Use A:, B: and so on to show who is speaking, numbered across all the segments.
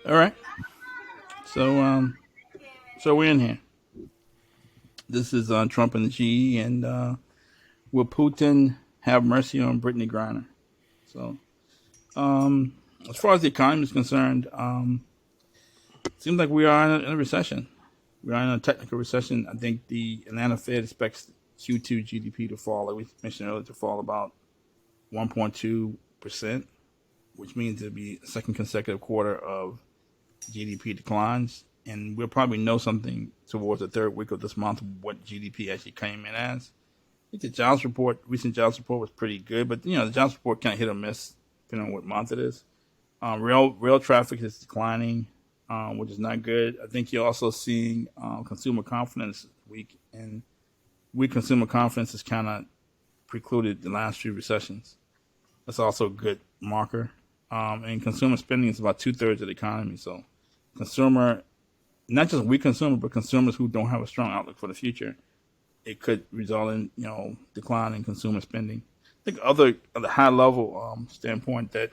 A: All right. So so we're in here. This is Trump and the G, and will Putin have mercy on Brittney Griner? So, as far as the economy is concerned, it seems like we are in a recession. We are in a technical recession. I think the Atlanta Fed expects Q2 GDP to fall, like we mentioned earlier, to fall about 1.2%, which means it'll be a second consecutive quarter of GDP declines. And we'll probably know something towards the third week of this month what GDP actually came in as. I think the jobs report, recent jobs report was pretty good, but the jobs report kind of hit or miss depending on what month it is. Rail traffic is declining, which is not good. I think you're also seeing consumer confidence weak, and weak consumer confidence has kind of precluded the last few recessions. That's also a good marker. And consumer spending is about 2/3 of the economy. So, consumer, not just weak consumer, but consumers who don't have a strong outlook for the future, it could result in decline in consumer spending. I think other at the high level standpoint that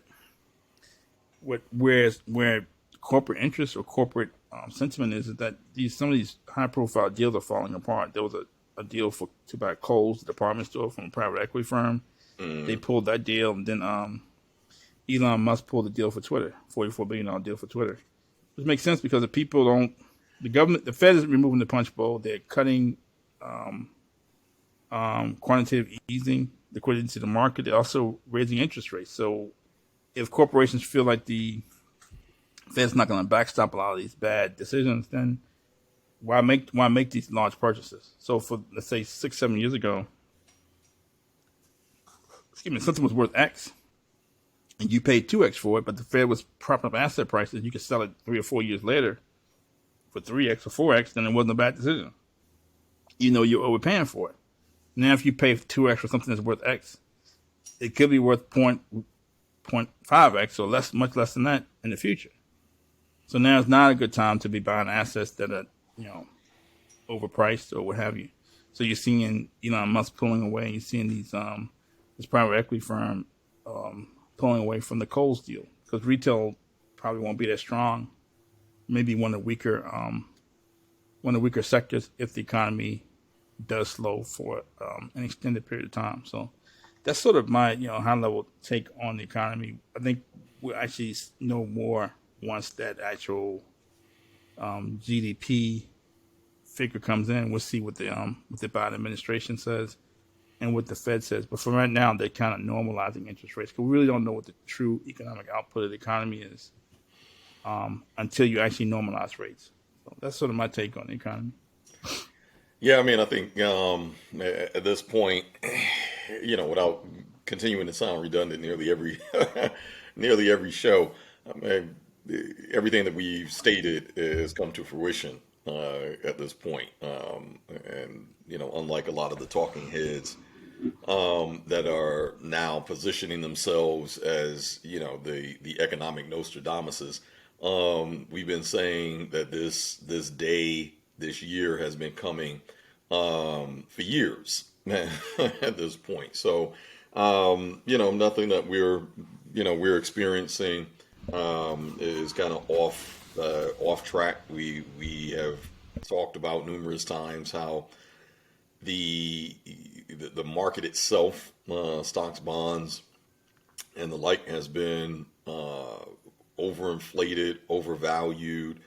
A: where corporate interest or corporate sentiment is that some of these high profile deals are falling apart. There was a deal to buy Kohl's department store from a private equity firm. They pulled that deal, and then Elon Musk pulled the deal for Twitter, $44 billion deal for Twitter, which makes sense because the government, the Fed is removing the punch bowl. They're cutting quantitative easing liquidity into the market. They're also raising interest rates. So if corporations feel like the Fed's not going to backstop a lot of these bad decisions, then why make these large purchases? So for let's say 6-7 years ago, something was worth X, and you paid 2X for it, but the Fed was propping up asset prices. You could sell it 3 or 4 years later for 3X or 4X, then it wasn't a bad decision. You're overpaying for it. Now, if you pay 2X for something that's worth X, it could be worth 0.5X or less, much less than that in the future. So now it's not a good time to be buying assets that are, overpriced or what have you. So you're seeing Elon Musk pulling away. You're seeing this private equity firm pulling away from the Kohl's deal because retail probably won't be that strong. Maybe one of the weaker sectors if the economy does slow for an extended period of time. So that's sort of my high level take on the economy. I think we'll actually know more once that actual GDP figure comes in. We'll see what the Biden administration says and what the Fed says. But for right now, they're kind of normalizing interest rates because we really don't know what the true economic output of the economy is until you actually normalize rates. So that's sort of my take on the economy.
B: Yeah, I mean, I think at this point, without continuing to sound redundant, nearly every show, I mean, everything that we've stated has come to fruition at this point. And unlike a lot of the talking heads that are now positioning themselves as the economic Nostradamuses, we've been saying that this year has been coming for years at this point. So, nothing that we're experiencing is kind of off track. We have talked about numerous times how the market itself, stocks, bonds, and the like, has been overinflated, overvalued.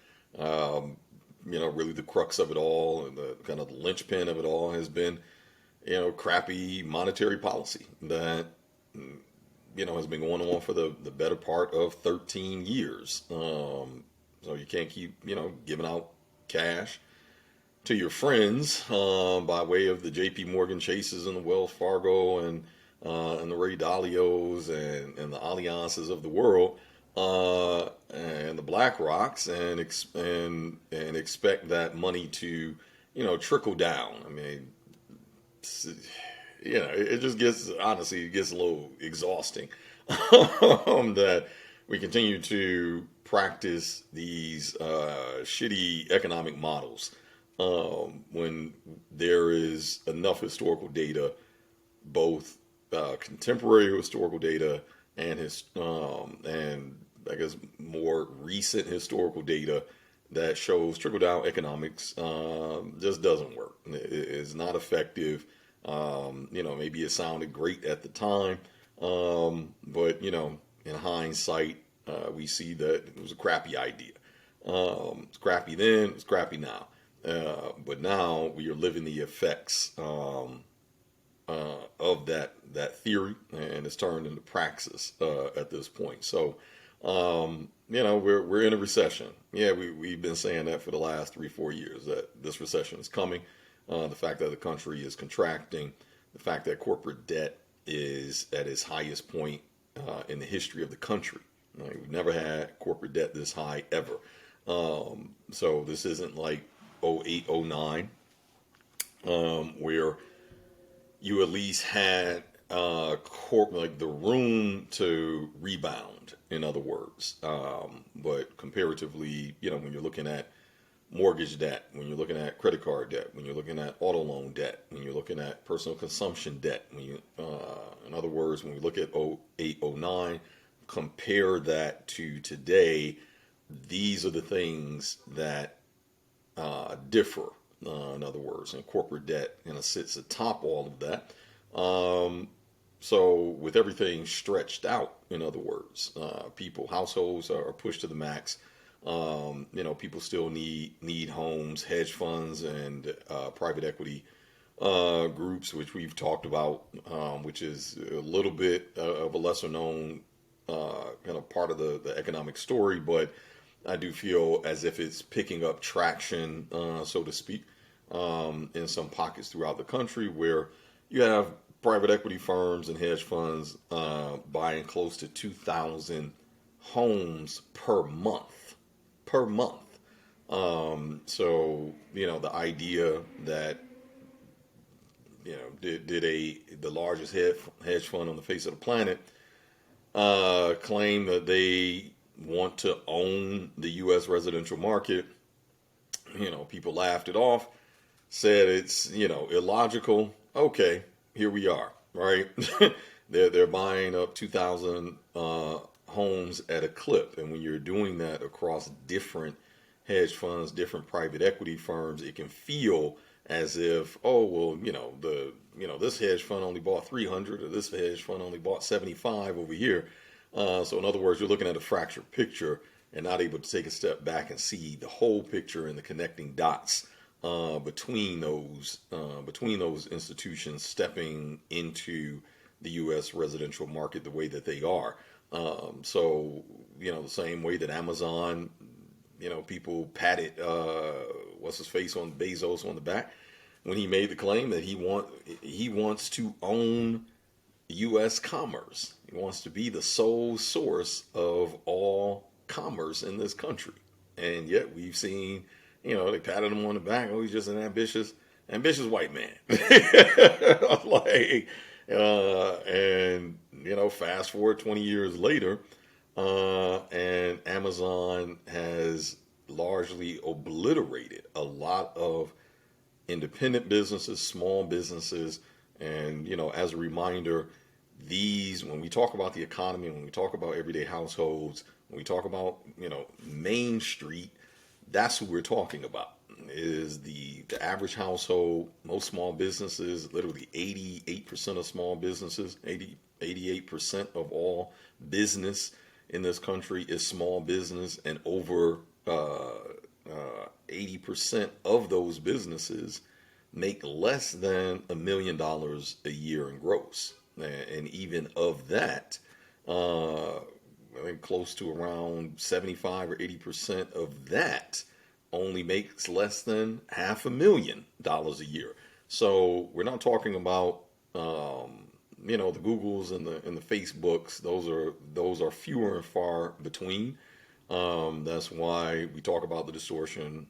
B: Really the crux of it all and the kind of the linchpin of it all has been, crappy monetary policy that, has been going on for the better part of 13 years. So you can't keep, giving out cash to your friends by way of the J.P. Morgan Chases and the Wells Fargo and the Ray Dalios and the Alliances of the world and the Black Rocks and expect that money to trickle down. I mean, it just gets it gets a little exhausting that we continue to practice these shitty economic models when there is enough historical data, both contemporary historical data and I guess, more recent historical data that shows trickle down economics just doesn't work. It's not effective. Maybe it sounded great at the time, but in hindsight, we see that it was a crappy idea. It's crappy then, it's crappy now. But now we are living the effects of that theory, and it's turned into praxis at this point. So, we're in a recession. Yeah, we've been saying that for the last 3-4 years, that this recession is coming. The fact that the country is contracting, the fact that corporate debt is at its highest point in the history of the country. Right? We've never had corporate debt this high ever. So this isn't like 08, 09, where you at least had like the room to rebound, in other words. But comparatively, when you're looking at mortgage debt, when you're looking at credit card debt, when you're looking at auto loan debt, when you're looking at personal consumption debt, in other words, when we look at 08, 09, compare that to today, these are the things that differ. In other words, and corporate debt sits atop all of that. So with everything stretched out, in other words, households are pushed to the max. People still need homes, hedge funds, and private equity groups, which we've talked about, which is a little bit of a lesser known part of the economic story, but I do feel as if it's picking up traction, so to speak, in some pockets throughout the country where you have private equity firms and hedge funds buying close to 2,000 homes per month. So, the idea that, did the largest hedge fund on the face of the planet claim that they want to own the U.S. residential market. People laughed it off, said it's, illogical. Okay, here we are, right? they're buying up 2,000 homes at a clip. And when you're doing that across different hedge funds, different private equity firms, it can feel as if, oh, well, this hedge fund only bought 300, or this hedge fund only bought 75 over here. So in other words, you're looking at a fractured picture and not able to take a step back and see the whole picture and the connecting dots between those institutions stepping into the U.S. residential market the way that they are. So the same way that Amazon, people patted what's his face on Bezos on the back when he made the claim that he wants to own U.S. commerce. He wants to be the sole source of all commerce in this country. And yet we've seen, they patted him on the back. Oh, he's just an ambitious white man. Fast forward 20 years later, and Amazon has largely obliterated a lot of independent businesses, small businesses. And, as a reminder, when we talk about the economy, when we talk about everyday households, when we talk about, Main Street, that's who we're talking about. Is the average household. Most small businesses, literally 88% of small businesses, 88% of all business in this country is small business, and over 80% of those businesses make less than $1 million a year in gross. And even of that, I think close to around 75 or 80% of that only makes less than $500,000 a year. So we're not talking about the Googles and the Facebooks. Those are fewer and far between. That's why we talk about the distortion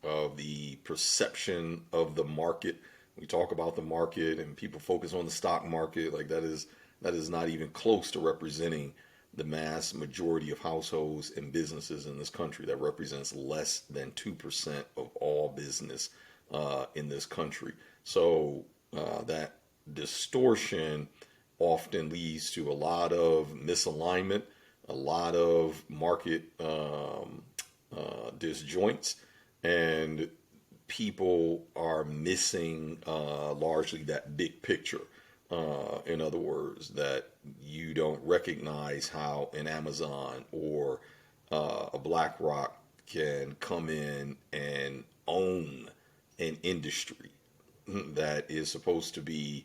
B: of the perception of the market. We talk about the market and people focus on the stock market. Like that is not even close to representing the mass majority of households and businesses in this country. That represents less than 2% of all business in this country. So that distortion often leads to a lot of misalignment, a lot of market disjoints, and people are missing largely that big picture. In other words, that you don't recognize how an Amazon or a BlackRock can come in and own an industry that is supposed to be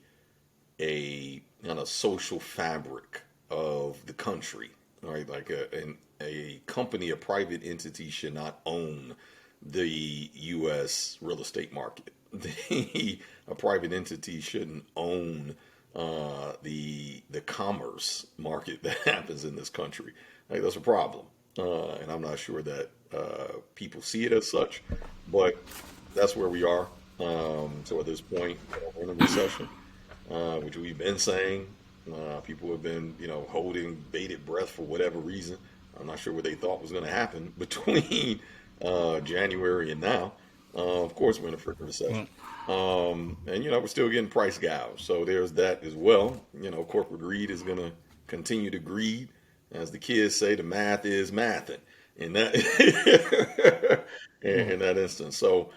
B: a kind of social fabric of the country, right? Like a company, a private entity should not own the U.S. real estate market. A private entity shouldn't own the commerce market that happens in this country. Like, that's a problem, and I'm not sure that people see it as such, but that's where we are. So at this point, we're in a recession, which we've been saying. People have been, holding bated breath for whatever reason. I'm not sure what they thought was going to happen between January and now. Of course, we're in a freaking recession. And, we're still getting price gouged. So there's that as well. Corporate greed is going to continue to greed. As the kids say, the math is mathing in that, in that instance. So,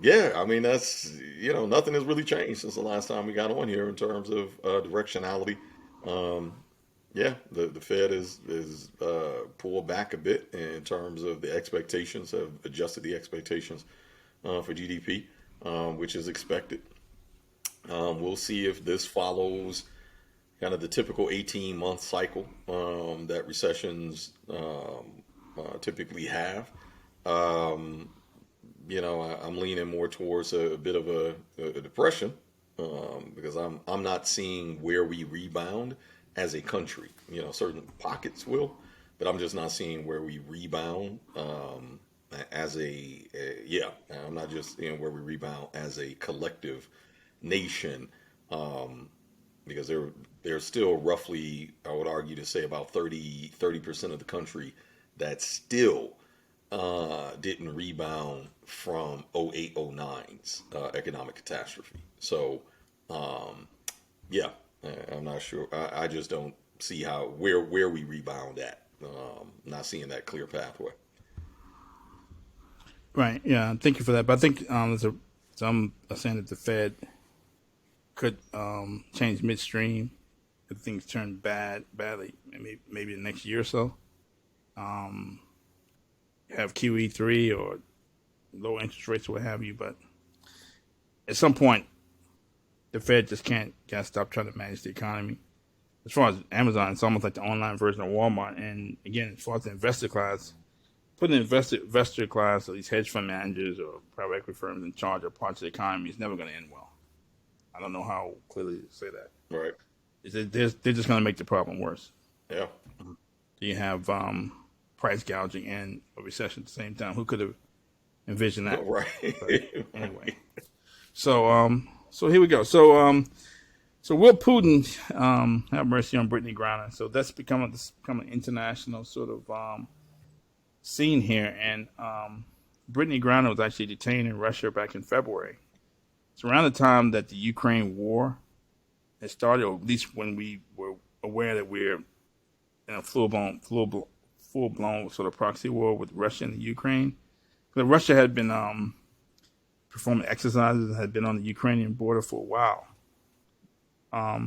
B: yeah, I mean, that's, nothing has really changed since the last time we got on here in terms of directionality. Um, yeah, the Fed is pulled back a bit in terms of the expectations, have adjusted the expectations for GDP, which is expected. We'll see if this follows kind of the typical 18-month cycle that recessions typically have. Um, I'm leaning more towards a bit of a depression, because I'm not seeing where we rebound as a country. Certain pockets will, but I'm just not seeing where we rebound as yeah. I'm not just seeing where we rebound as a collective nation, because there's still roughly, I would argue to say, about 30% of the country that still didn't rebound from 08, 09's economic catastrophe. So, yeah, I'm not sure. I just don't see where we rebound at. Not seeing that clear pathway.
A: Right. Yeah. Thank you for that. But I think some are saying that the Fed could change midstream if things turn badly, maybe the next year or so. Um, have QE3 or low interest rates or what have you. But at some point, the Fed just can't stop trying to manage the economy. As far as Amazon, it's almost like the online version of Walmart. And again, as far as the investor class, putting an investor class or these hedge fund managers or private equity firms in charge of parts of the economy is never going to end well. I don't know how clearly to say that.
B: Right.
A: They're just going to make the problem worse.
B: Yeah.
A: You have price gouging and a recession at the same time. Who could have envisioned that?
B: Right.
A: But anyway, so here we go. So will Putin have mercy on Brittney Griner? So that's become an international sort of scene here. And Brittney Griner was actually detained in Russia back in February. It's around the time that the Ukraine war had started, or at least when we were aware that we're in a full-blown sort of proxy war with Russia and the Ukraine. But Russia had been performing exercises and had been on the Ukrainian border for a while,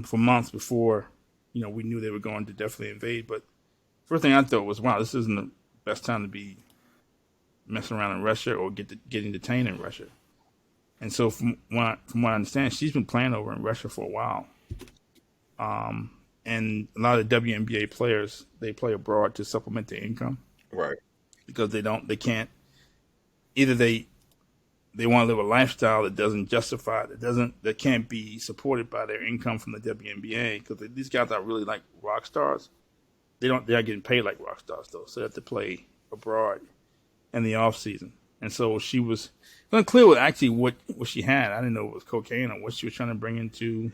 A: for months before, we knew they were going to definitely invade. But first thing I thought was, wow, this isn't the best time to be messing around in Russia or getting detained in Russia. And so from what I understand, she's been playing over in Russia for a while. And a lot of WNBA players, they play abroad to supplement their income.
B: Right.
A: Because they can't, either they want to live a lifestyle that doesn't justify, that can't be supported by their income from the WNBA. Because these guys are really like rock stars. They're not getting paid like rock stars though. So they have to play abroad in the off season. And so she was unclear with actually what she had. I didn't know it was cocaine or what she was trying to bring into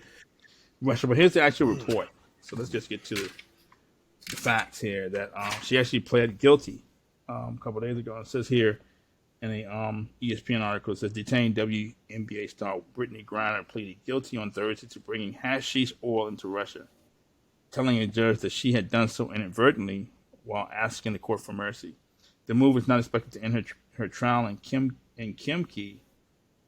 A: Russia. But here's the actual report. So let's just get to the facts here. That she actually pled guilty a couple of days ago. It says here in a ESPN article, it says detained WNBA star Brittney Griner pleaded guilty on Thursday to bringing hashish oil into Russia. telling a judge that she had done so inadvertently while asking the court for mercy. The move is not expected to end her trial in Khimki,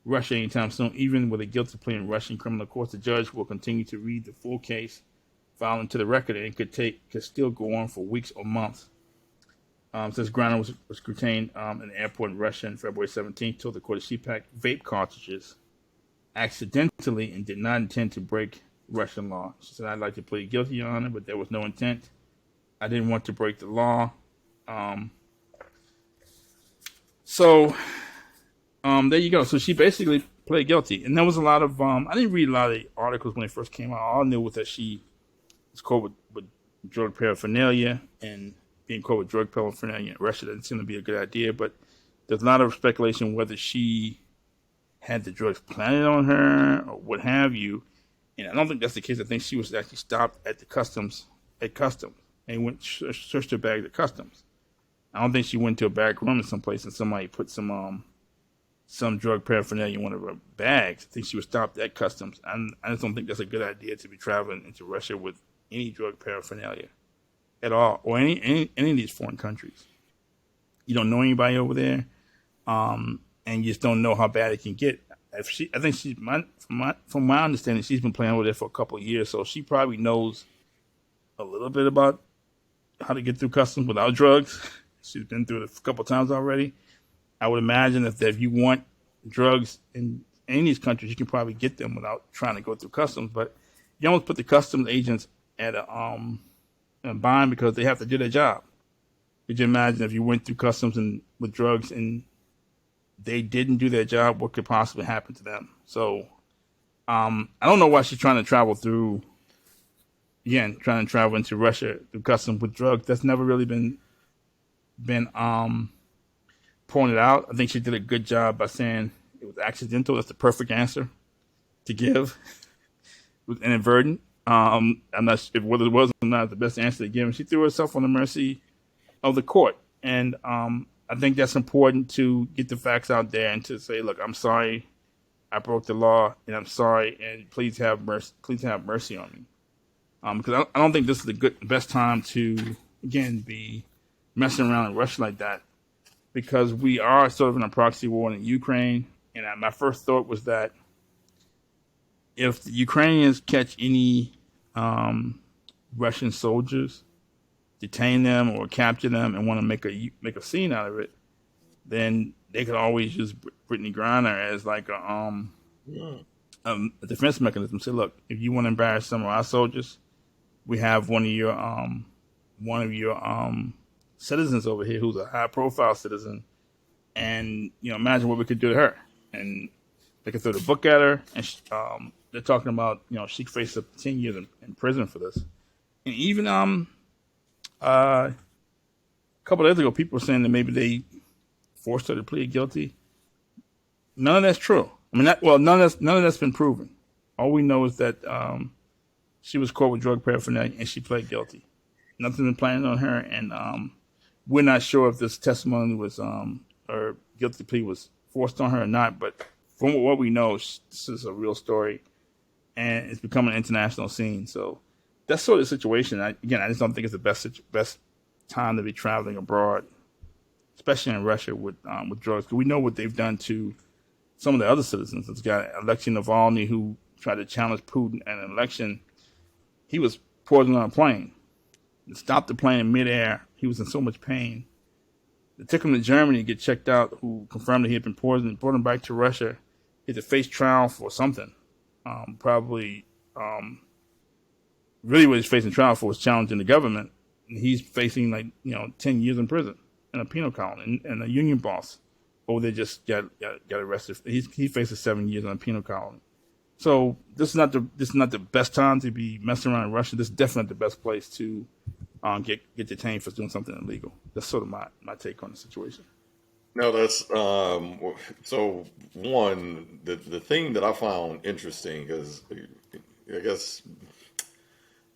A: Russia anytime soon. Even with a guilty plea in Russian criminal courts, the judge will continue to read the full case file into the record and could still go on for weeks or months. Since Griner was detained in an airport in Russia on February 17th, told the court that she packed vape cartridges accidentally and did not intend to break Russian law. She said, "I'd like to plead guilty, Your Honor, but there was no intent. I didn't want to break the law." There you go. So she basically pled guilty, and there was a lot of I didn't read a lot of the articles when they first came out. All I knew was that she was caught with drug paraphernalia, and being caught with drug paraphernalia in Russia doesn't seem to be a good idea. But there's a lot of speculation whether she had the drugs planted on her or what have you. And I don't think that's the case. I think she was actually stopped at the customs, and went searched her bag at customs. I don't think she went to a back room in someplace and somebody put some drug paraphernalia in one of her bags. I think she was stopped at customs. I just don't think that's a good idea to be traveling into Russia with any drug paraphernalia at all, or any of these foreign countries. You don't know anybody over there, and you just don't know how bad it can get. From my understanding, she's been playing over there for a couple of years, so she probably knows a little bit about how to get through customs without drugs. She's been through it a couple of times already. I would imagine if you want drugs in any of these countries, you can probably get them without trying to go through customs. But you almost put the customs agents at a bind because they have to do their job. Could you imagine if you went through customs and with drugs and they didn't do their job, what could possibly happen to them? So I don't know why she's trying to travel into Russia through customs with drugs. That's never really been pointed out. I think she did a good job by saying it was accidental. That's the perfect answer to give. It was inadvertent. I'm not sure whether it was or not the best answer to give. And she threw herself on the mercy of the court. And I think that's important to get the facts out there and to say, look, I'm sorry I broke the law, and I'm sorry, and please have mercy. Please have mercy on me. Because I don't think this is the best time to, again, be messing around in Russia like that, because we are sort of in a proxy war in Ukraine. And my first thought was that if the Ukrainians catch any Russian soldiers, detain them or capture them, and want to make a scene out of it, then they could always use Brittney Griner as like a defense mechanism. Say, look, if you want to embarrass some of our soldiers, we have one of your citizens over here who's a high-profile citizen, and imagine what we could do to her. And they could throw the book at her, and they're talking about she faced up to 10 years in prison for this. And even a couple of days ago, people were saying that maybe they forced her to plead guilty. None of that's true. I mean, none of that's been proven. All we know is that she was caught with drug paraphernalia and she pled guilty. Nothing's been planted on her, and we're not sure if this testimony was or guilty plea was forced on her or not. But from what we know, this is a real story, and it's become an international scene. So that's sort of the situation. I just don't think it's the best time to be traveling abroad, especially in Russia with drugs. Because we know what they've done to some of the other citizens. It's got Alexei Navalny, who tried to challenge Putin at an election. He was poisoned on a plane. They stopped the plane in midair. He was in so much pain. They took him to Germany to get checked out, who confirmed that he had been poisoned, brought him back to Russia. He had to face trial for something. Really what he's facing trial for was challenging the government. And he's facing 10 years in prison in a penal colony. And a union boss over there just got arrested. He faces 7 years in a penal colony. So this is not the best time to be messing around in Russia. This is definitely the best place to get detained for doing something illegal. That's sort of my take on the situation.
B: No, that's so one, the thing that I found interesting is, I guess,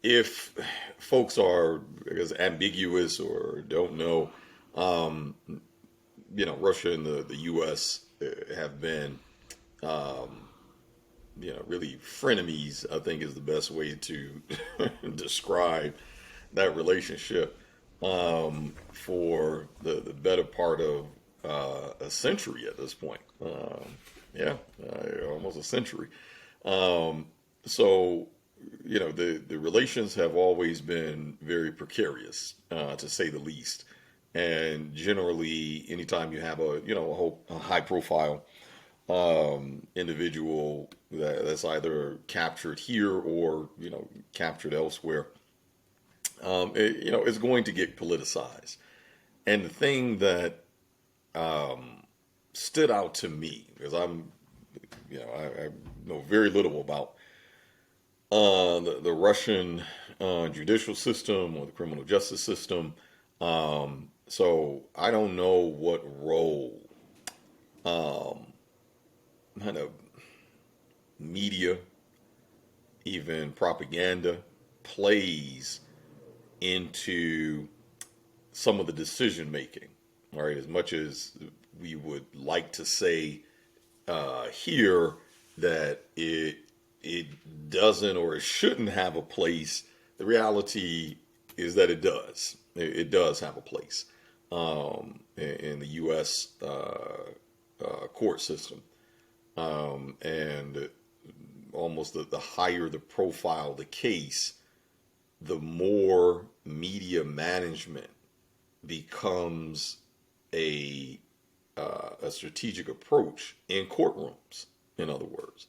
B: if folks are, ambiguous or don't know, Russia and the U.S. have been really frenemies, I think is the best way to describe that relationship for the better part of a century at this point. Yeah, almost a century. Um, so, the relations have always been very precarious, to say the least. And generally, anytime you have a high profile individual that's either captured here or captured elsewhere, it's going to get politicized. And the thing that stood out to me, because I know very little about the Russian judicial system or the criminal justice system. So I don't know what role kind of media, even propaganda, plays into some of the decision making. All right, as much as we would like to say here that it doesn't or it shouldn't have a place, the reality is that it does. It does have a place in the U.S. Court system, and almost the higher the profile the case, the more media management becomes a strategic approach in courtrooms. In other words,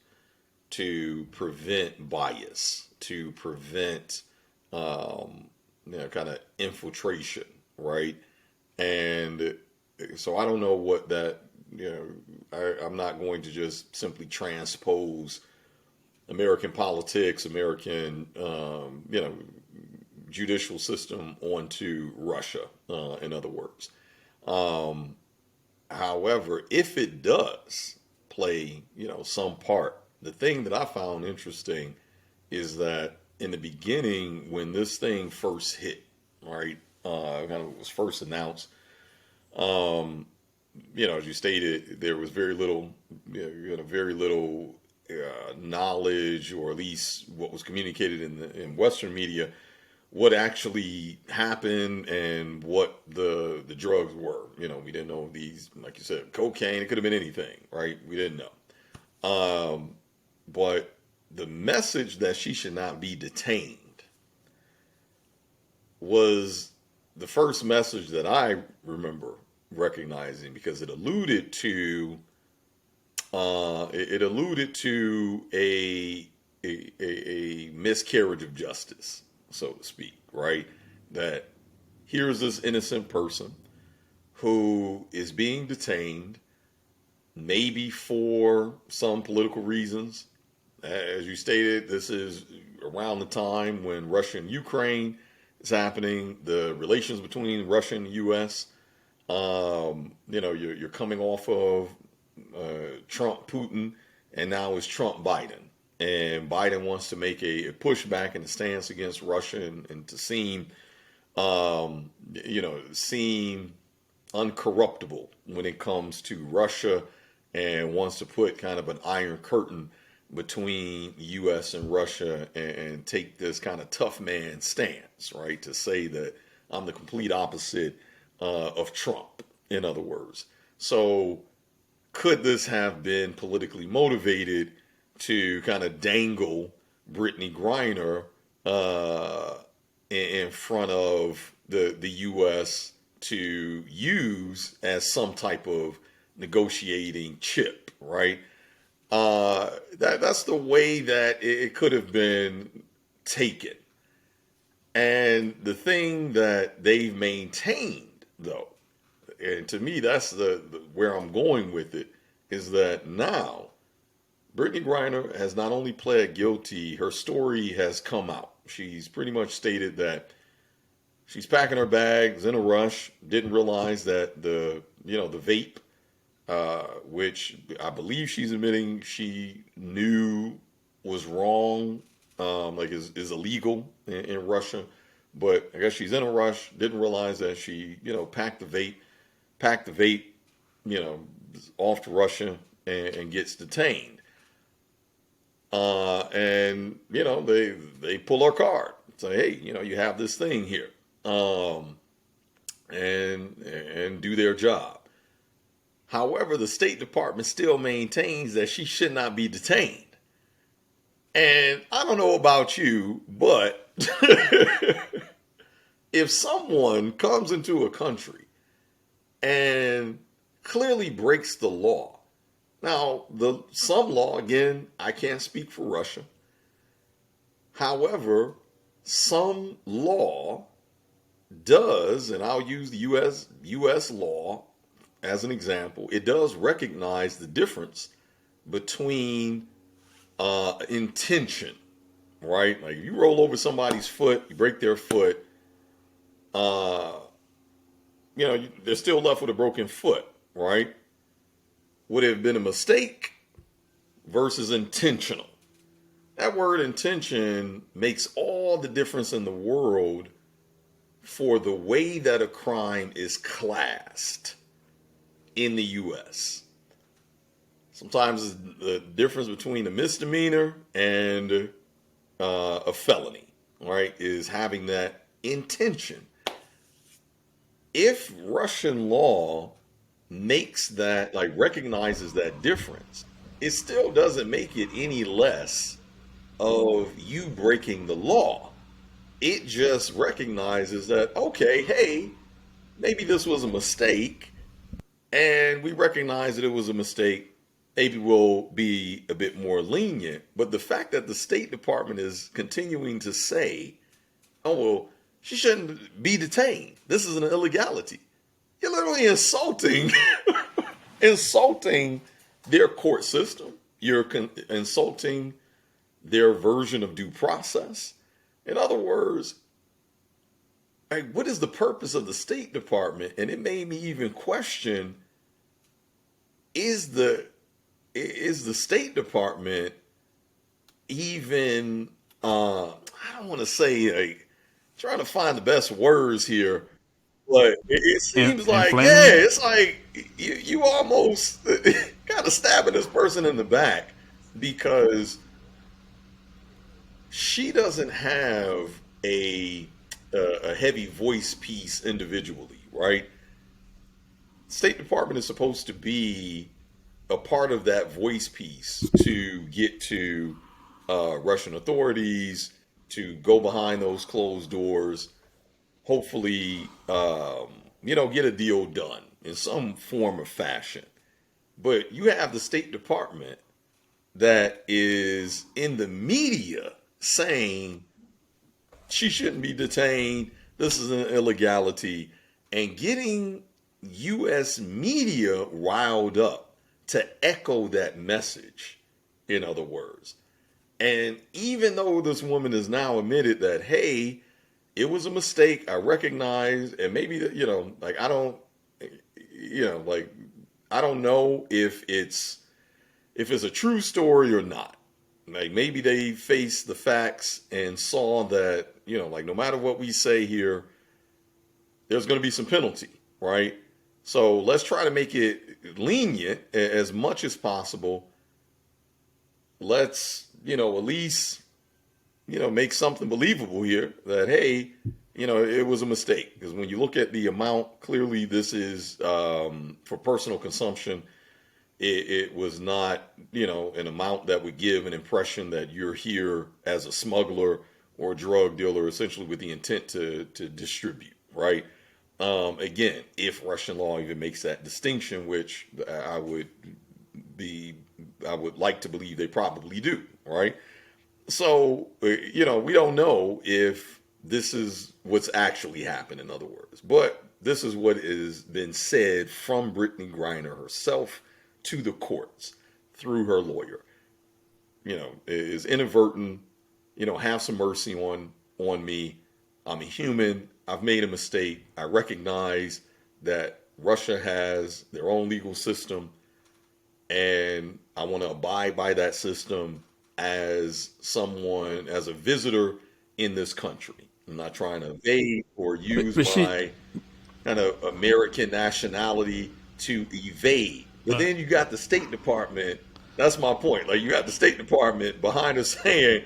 B: to prevent bias, to prevent kind of infiltration, right? And so I don't know what that, I'm not going to just simply transpose American politics, American, judicial system onto Russia, in other words. However, if it does play, some part, the thing that I found interesting is that in the beginning, when this thing first hit, right, kind of was first announced, as you stated, there was very little, very little knowledge, or at least what was communicated in Western media, what actually happened and what the drugs were. We didn't know these, like you said, cocaine. It could have been anything, right? We didn't know. But the message that she should not be detained was the first message that I remember recognizing, because it alluded to a miscarriage of justice, so to speak, right? That here's this innocent person who is being detained, maybe for some political reasons. As you stated, this is around the time when Russia and Ukraine is happening, the relations between Russia and the U.S. You're coming off of Trump, Putin, and now it's Trump, Biden. And Biden wants to make a pushback and a stance against Russia and to seem, seem uncorruptible when it comes to Russia, and wants to put kind of an iron curtain between U.S. and Russia, and take this kind of tough man stance, right? To say that I'm the complete opposite of Trump, in other words. So could this have been politically motivated to kind of dangle Brittney Griner in front of the U.S. to use as some type of negotiating chip, right? That's the way that it could have been taken. And the thing that they've maintained, though, and to me that's the where I'm going with it, is that now Brittney Griner has not only pled guilty, her story has come out. She's pretty much stated that she's packing her bags in a rush, didn't realize that the vape, which I believe she's admitting she knew was wrong, is illegal in Russia. But I guess she's in a rush, didn't realize that she, packed the vape, off to Russia, and gets detained. And they pull our card, say, hey, you have this thing here, um, and do their job. However, the State Department still maintains that she should not be detained. And I don't know about you, but if someone comes into a country and clearly breaks the law, now some law, again, I can't speak for Russia. However, some law does, and I'll use the US law as an example, it does recognize the difference between intention, right? Like if you roll over somebody's foot, you break their foot, uh, they're still left with a broken foot, right? Would it have been a mistake versus intentional? That word intention makes all the difference in the world for the way that a crime is classed in the US. Sometimes the difference between a misdemeanor and a felony, right, is having that intention. If Russian law makes that, like, recognizes that difference, it still doesn't make it any less of you breaking the law. It just recognizes that, okay, hey, maybe this was a mistake, and we recognize that it was a mistake. Maybe we'll be a bit more lenient. But the fact that the State Department is continuing to say, oh, well, she shouldn't be detained, this is an illegality. You're literally insulting their court system. You're insulting their version of due process. In other words, like, what is the purpose of the State Department? And it made me even question: is the State Department even? I don't want to say, like, trying to find the best words here, but it seems like, yeah,
A: Inflaming.
B: it's like you almost kind of stabbing this person in the back because she doesn't have a heavy voice piece individually, right? State Department is supposed to be a part of that voice piece to get to Russian authorities, to go behind those closed doors, hopefully, get a deal done in some form or fashion. But you have the State Department that is in the media saying she shouldn't be detained, this is an illegality, and getting U.S. media riled up to echo that message, in other words. And even though this woman has now admitted that, hey, it was a mistake, I recognize, and maybe that, like, I don't know if it's a true story or not. Like, maybe they faced the facts and saw that, like, no matter what we say here, there's going to be some penalty, right? So let's try to make it lenient as much as possible. Let's, at least, make something believable here that, hey, it was a mistake. Because when you look at the amount, clearly this is for personal consumption. It was not, an amount that would give an impression that you're here as a smuggler or a drug dealer, essentially with the intent to distribute, right? Again, if Russian law even makes that distinction, which I would like to believe they probably do, right? So, we don't know if this is what's actually happened, in other words. But this is what has been said from Brittney Griner herself to the courts through her lawyer. Is inadvertent, have some mercy on me. I'm a human. I've made a mistake. I recognize that Russia has their own legal system, and I want to abide by that system as a visitor in this country. I'm not trying to evade or use
A: But she,
B: my kind of American nationality to evade. But
A: uh,
B: then you got the State Department That's my point. Like you have the State Department behind her saying,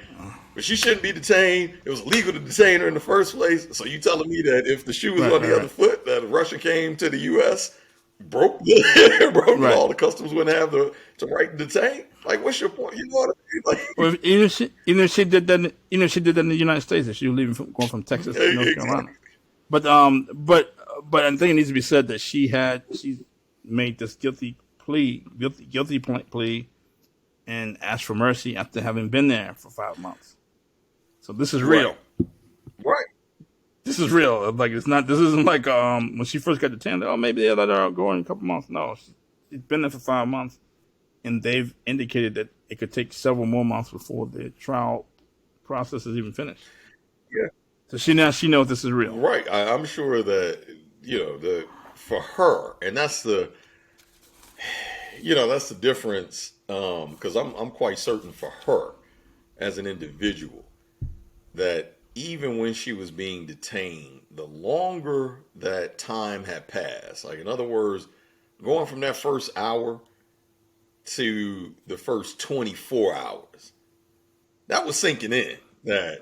B: but she shouldn't be detained. It was illegal to detain her in the first place. So you telling me that if the shoe was
A: Right,
B: on
A: right,
B: the other
A: right,
B: foot, that a Russia came to the U.S., broke the
A: right.
B: law, the customs wouldn't have the right to detain? Like, what's your point? You know what I mean?
A: Well, even if she did that, she did that in the United States, if she was leaving going from Texas to North
B: Exactly.
A: Carolina. But I think it needs to be said that she made this guilty plea and asked for mercy after having been there for 5 months. So this is
B: Right.
A: real.
B: Right.
A: This is real. Like it's not. This isn't like when she first got detained. Oh, maybe they let her go in a couple months. No, she's been there for 5 months, and they've indicated that it could take several more months before the trial process is even finished.
B: Yeah.
A: So she knows this is real.
B: Right. I'm sure that the for her, and that's the difference. Because I'm quite certain for her as an individual that even when she was being detained, the longer that time had passed, like in other words, going from that first hour to the first 24 hours, that was sinking in that,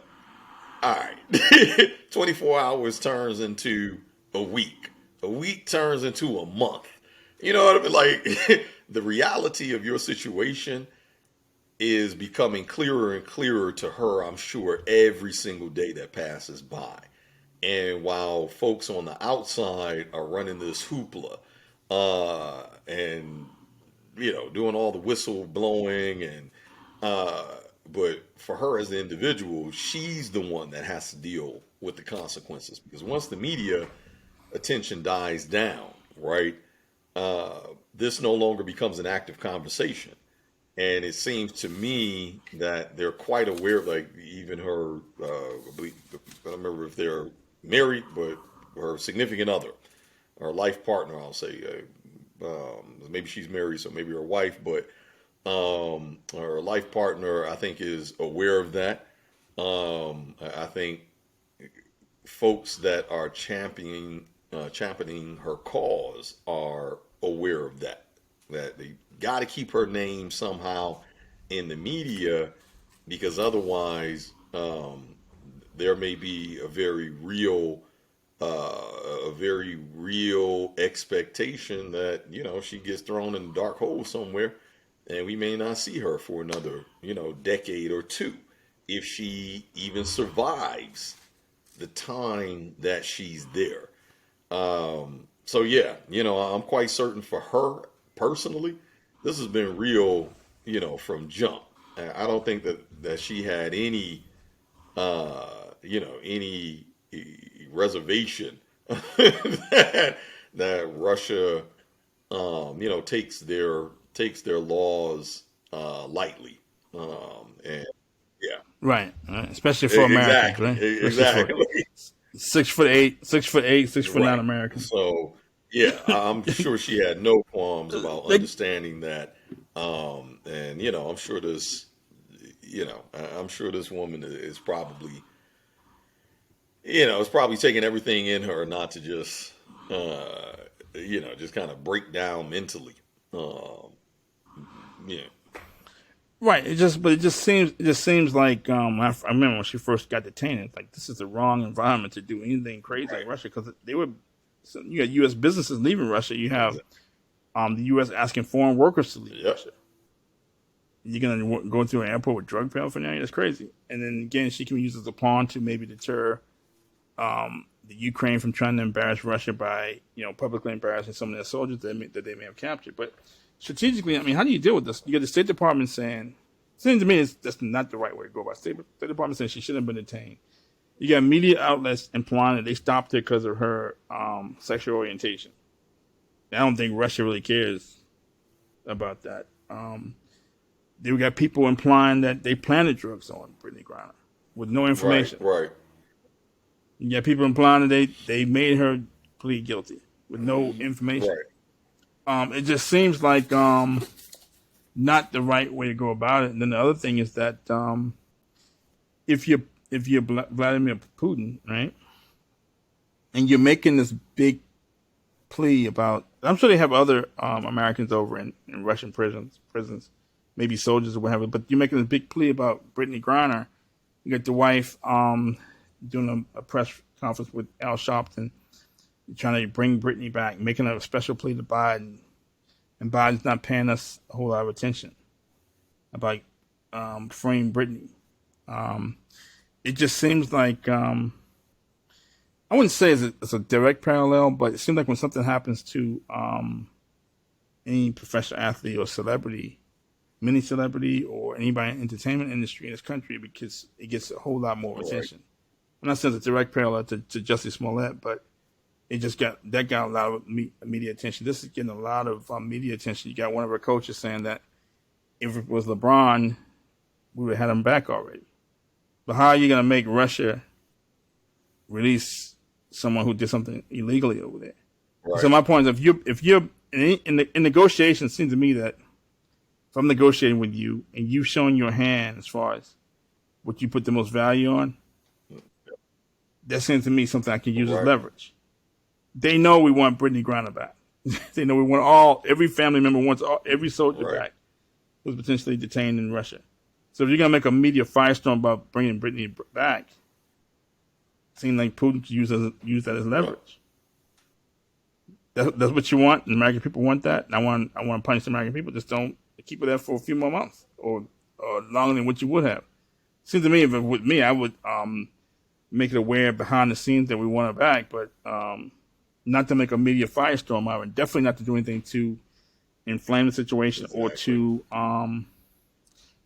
B: all right, 24 hours turns into a week. A week turns into a month. You know what I mean? Like the reality of your situation is becoming clearer and clearer to her, I'm sure, every single day that passes by. And while folks on the outside are running this hoopla, and doing all the whistle blowing uh, but for her as the individual, she's the one that has to deal with the consequences because once the media attention dies down, right? Uh, this no longer becomes an active conversation. And it seems to me that they're quite aware, like even her, I don't remember if they're married, but her significant other, her life partner, I'll say, maybe she's married, so maybe her wife, but her life partner, I think, is aware of that. I think folks that are championing her cause are aware of that. That they got to keep her name somehow in the media because otherwise, there may be a very real expectation that she gets thrown in a dark hole somewhere, and we may not see her for another decade or two if she even survives the time that she's there. So yeah, I'm quite certain for her personally, this has been real, from jump. I don't think that she had any reservation that Russia, takes their laws lightly. And yeah,
A: Right. Especially for Americans,
B: exactly,
A: right? Especially for
B: exactly.
A: 6'8", 6'8", 6'9"
B: Right.
A: Americans.
B: So, yeah, I'm sure she had no qualms about
A: They,
B: understanding that. And I'm sure this woman is probably, is probably taking everything in her not to just, just kind of break down mentally. Um, yeah.
A: right. It just seems like I remember when she first got detained. It's like this is the wrong environment to do anything crazy like
B: Right.
A: Russia because they were. So you got U.S. businesses leaving Russia. You have
B: Exactly.
A: the U.S. asking foreign workers to leave
B: Yep.
A: Russia. You're gonna go through an airport with drug paraphernalia. That's crazy. And then again, she can use as a pawn to maybe deter the Ukraine from trying to embarrass Russia by publicly embarrassing some of their soldiers that they may have captured. But strategically, I mean, how do you deal with this? You got the State Department saying, it seems to me that's not the right way to go about. State Department saying she shouldn't have been detained. You got media outlets implying that they stopped her because of her sexual orientation. I don't think Russia really cares about that. Then we got people implying that they planted drugs on Brittney Griner with no
B: Right.
A: information.
B: Right.
A: You got people implying that they made her plead guilty with no information.
B: Right.
A: It just seems like not the right way to go about it. And then the other thing is that if you're Vladimir Putin, right, and you're making this big plea about, I'm sure they have other Americans over in Russian prisons, maybe soldiers or whatever. But you're making a big plea about Brittney Griner. You got the wife doing a press conference with Al Sharpton, trying to bring Brittney back, making a special plea to Biden, and Biden's not paying us a whole lot of attention about freeing Brittney. It just seems like I wouldn't say it's a direct parallel, but it seems like when something happens to any professional athlete or celebrity, mini celebrity, or anybody in the entertainment industry in this country, because it gets a whole lot more attention. I'm not saying it's a direct parallel to Jussie Smollett, but it just got a lot of media attention. This is getting a lot of media attention. You got one of our coaches saying that if it was LeBron, we would have had him back already. But how are you going to make Russia release someone who did something illegally over there? Right. So my point is, if you're in negotiations, it seems to me that if I'm negotiating with you and you showing your hand as far as what you put the most value on, that seems to me something I can use as leverage. They know we want Brittney Griner back. They know we want every family member wants every soldier back who's potentially detained in Russia. So if you're going to make a media firestorm about bringing Brittney back, it seems like Putin could use that as leverage. That's what you want. The American people want that. And I want to punish the American people. Just don't keep it there for a few more months or longer than what you would have. Seems to me, if it with me, I would make it aware behind the scenes that we want it back, but not to make a media firestorm out of it. Definitely not to do anything to inflame the situation or to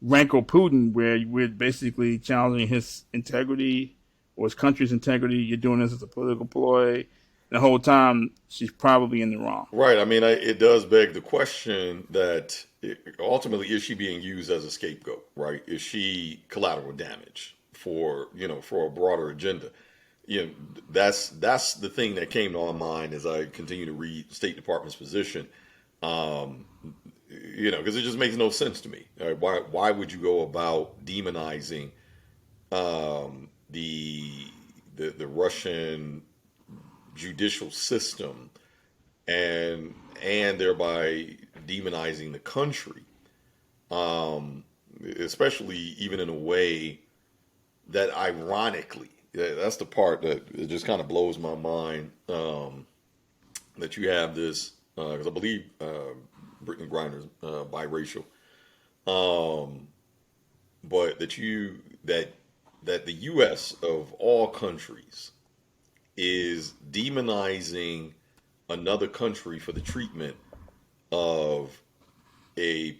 A: rankle Putin, where we're basically challenging his integrity or his country's integrity. You're doing this as a political ploy. The whole time, she's probably in the wrong.
B: Right. I mean, it does beg the question that ultimately, is she being used as a scapegoat? Right? Is she collateral damage for a broader agenda? That's the thing that came to my mind as I continue to read State Department's position. Because it just makes no sense to me. Why would you go about demonizing the Russian judicial system and thereby demonizing the country, especially even in a way that ironically, that's the part that it just kind of blows my mind, that you have this, because I believe Brittney Griner's biracial, but that the U.S. of all countries is demonizing another country for the treatment of a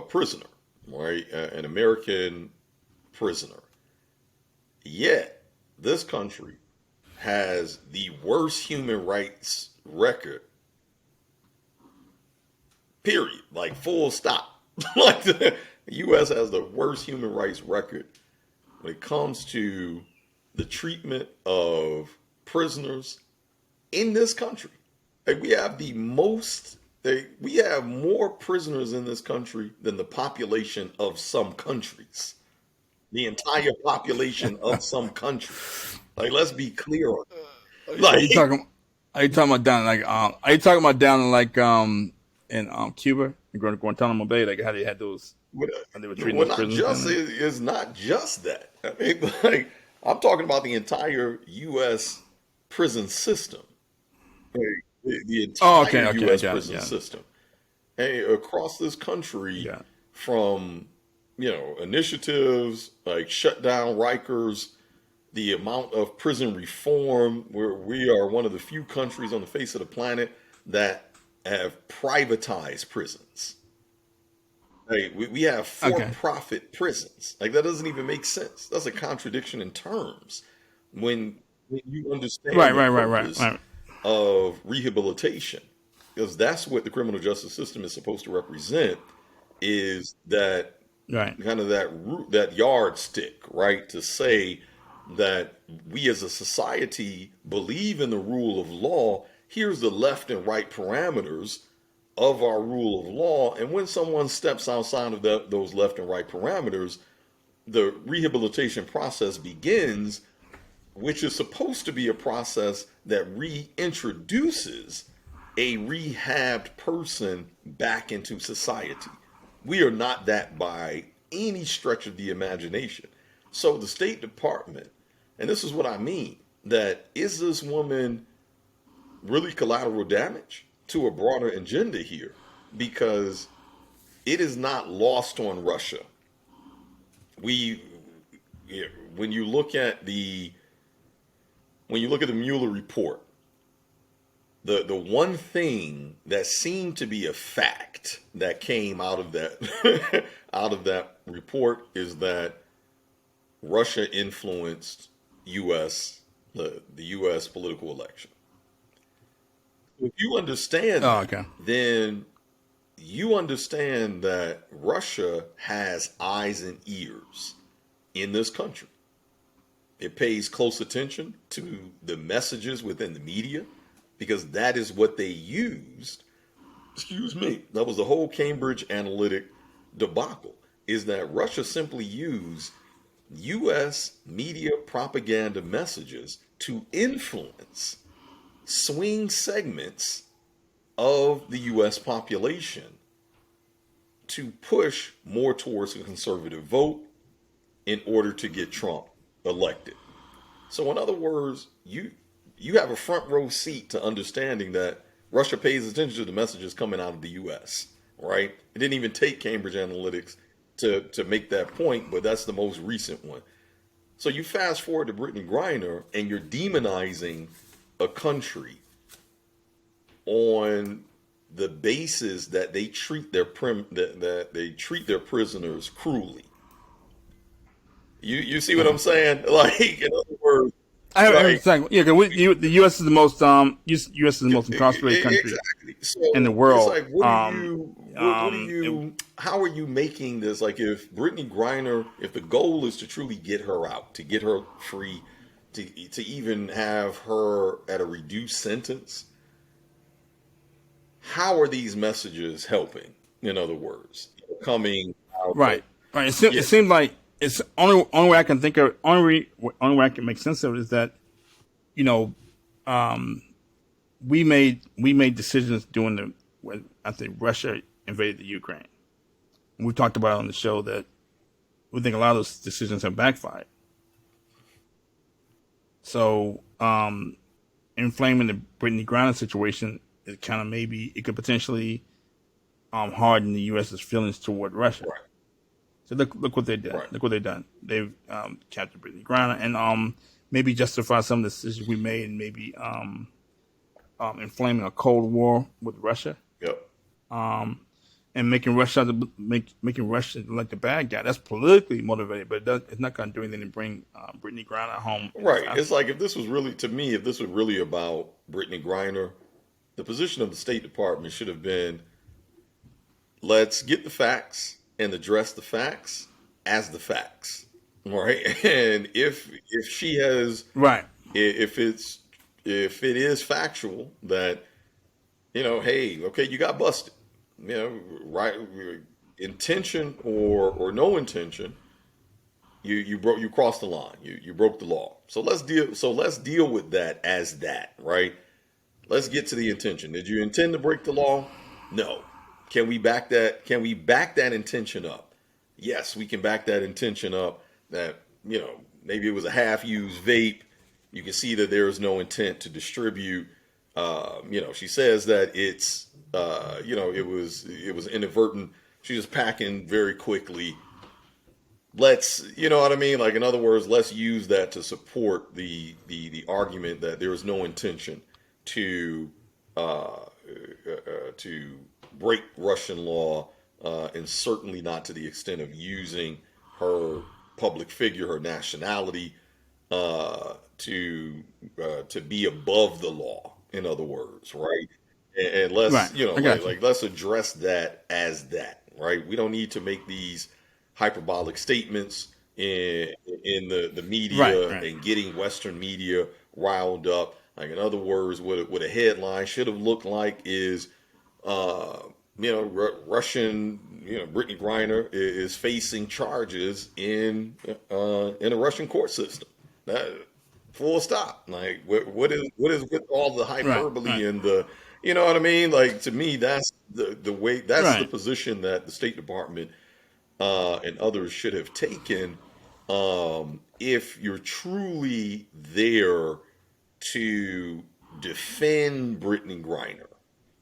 B: prisoner, right? An American prisoner. Yet this country has the worst human rights record. Period. Like full stop. Like the U.S. has the worst human rights record when it comes to the treatment of prisoners in this country. Like we have we have more prisoners in this country than the population of some countries. The entire population of some countries. Like, let's be clear on that. Like,
A: are you talking about down in Cuba, in Guantanamo Bay, like how they had those? They were treating those prisoners.
B: It's not just that. I mean, like, I'm talking about the entire U.S. prison system. The entire U.S. prison system. Hey, across this country, from initiatives like shut down Rikers, the amount of prison reform, where we are one of the few countries on the face of the planet that have privatized prisons. Like, we have for-profit prisons. Like, that doesn't even make sense. That's a contradiction in terms when you understand the purpose of rehabilitation, because that's what the criminal justice system is supposed to represent, is that kind of that yardstick, right? To say that we as a society believe in the rule of law. Here's the left and right parameters of our rule of law. And when someone steps outside of those left and right parameters, the rehabilitation process begins, which is supposed to be a process that reintroduces a rehabbed person back into society. We are not that by any stretch of the imagination. So the State Department, and this is what I mean, that is this woman really collateral damage to a broader agenda here? Because it is not lost on Russia. We, yeah, when you look at the Mueller report, the one thing that seemed to be a fact that came out of that out of that report is that Russia influenced U.S. the U.S. political election. If you understand
A: Oh,
B: that,
A: okay.
B: then you understand that Russia has eyes and ears in this country. It pays close attention to the messages within the media because that is what they used. Excuse me. That was the whole Cambridge Analytic debacle. Is that Russia simply used U.S. media propaganda messages to influence swing segments of the U.S. population to push more towards a conservative vote in order to get Trump elected. So, in other words, you have a front row seat to understanding that Russia pays attention to the messages coming out of the U.S. Right? It didn't even take Cambridge Analytics to make that point, but that's the most recent one. So you fast forward to Brittney Griner, and you're demonizing a country on the basis that they treat that they treat their prisoners cruelly. You see what I'm saying? Like, in other words,
A: I
B: like
A: understand. Yeah, 'cause the U.S. is the most U.S. is the most incarcerated country
B: exactly.
A: in the
B: So it's
A: world.
B: like, what are
A: It,
B: you, how are you making this? Like, if Brittney Griner, if the goal is to truly get her out, to get her free, to even have her at a reduced sentence, how are these messages helping? In other words, coming out of,
A: right, right.
B: yeah,
A: It seems like it's only way I can think of only way I can make sense of it is that you know um, we made decisions during the when I think Russia invaded the Ukraine. We talked about on the show that we think a lot of those decisions have backfired. So, inflaming the Brittney Griner situation, it kind of maybe it could potentially harden the U.S.'s feelings toward Russia.
B: right,
A: So look what they did.
B: right.
A: Look what they've done. They've captured Brittney Griner and maybe justify some of the decisions we made and maybe inflaming a cold war with Russia.
B: Yep.
A: And making Russia like the bad guy. That's politically motivated, but it's not going to do anything to bring Brittney Griner home in this
B: Right. It's
A: aspect.
B: like, if this was really, to me, if this was really about Brittney Griner, the position of the State Department should have been, let's get the facts and address the facts as the facts. Right. And if she has,
A: Right,
B: if it's, if it is factual that, hey, okay, you got busted, right, intention or no intention, you crossed the line, you broke the law. So let's deal with that as that, right? Let's get to the intention. Did you intend to break the law? No. Can we back that intention up? Yes, we can back that intention up. That, maybe it was a half used vape. You can see that there is no intent to distribute. She says that it's, it was inadvertent. She was packing very quickly. You know what I mean? Like, in other words, let's use that to support the argument that there is no intention to to break Russian law, and certainly not to the extent of using her public figure, her nationality, to be above the law. In other words, right? And
A: right.
B: let's,
A: I
B: like,
A: got you.
B: let's address that as that, right? We don't need to make these hyperbolic statements in the
A: Right,
B: media
A: right,
B: and getting Western media riled up. Like, in other words, what a headline should have looked like is, uh, Russian, Brittney Griner is facing charges in a Russian court system. That, full stop. Like, what is with all the
A: right,
B: hyperbole
A: right.
B: and the You know what I mean? Like to me, that's the way. That's the
A: Right.
B: position that the State Department and others should have taken. If you're truly there to defend Brittney Griner,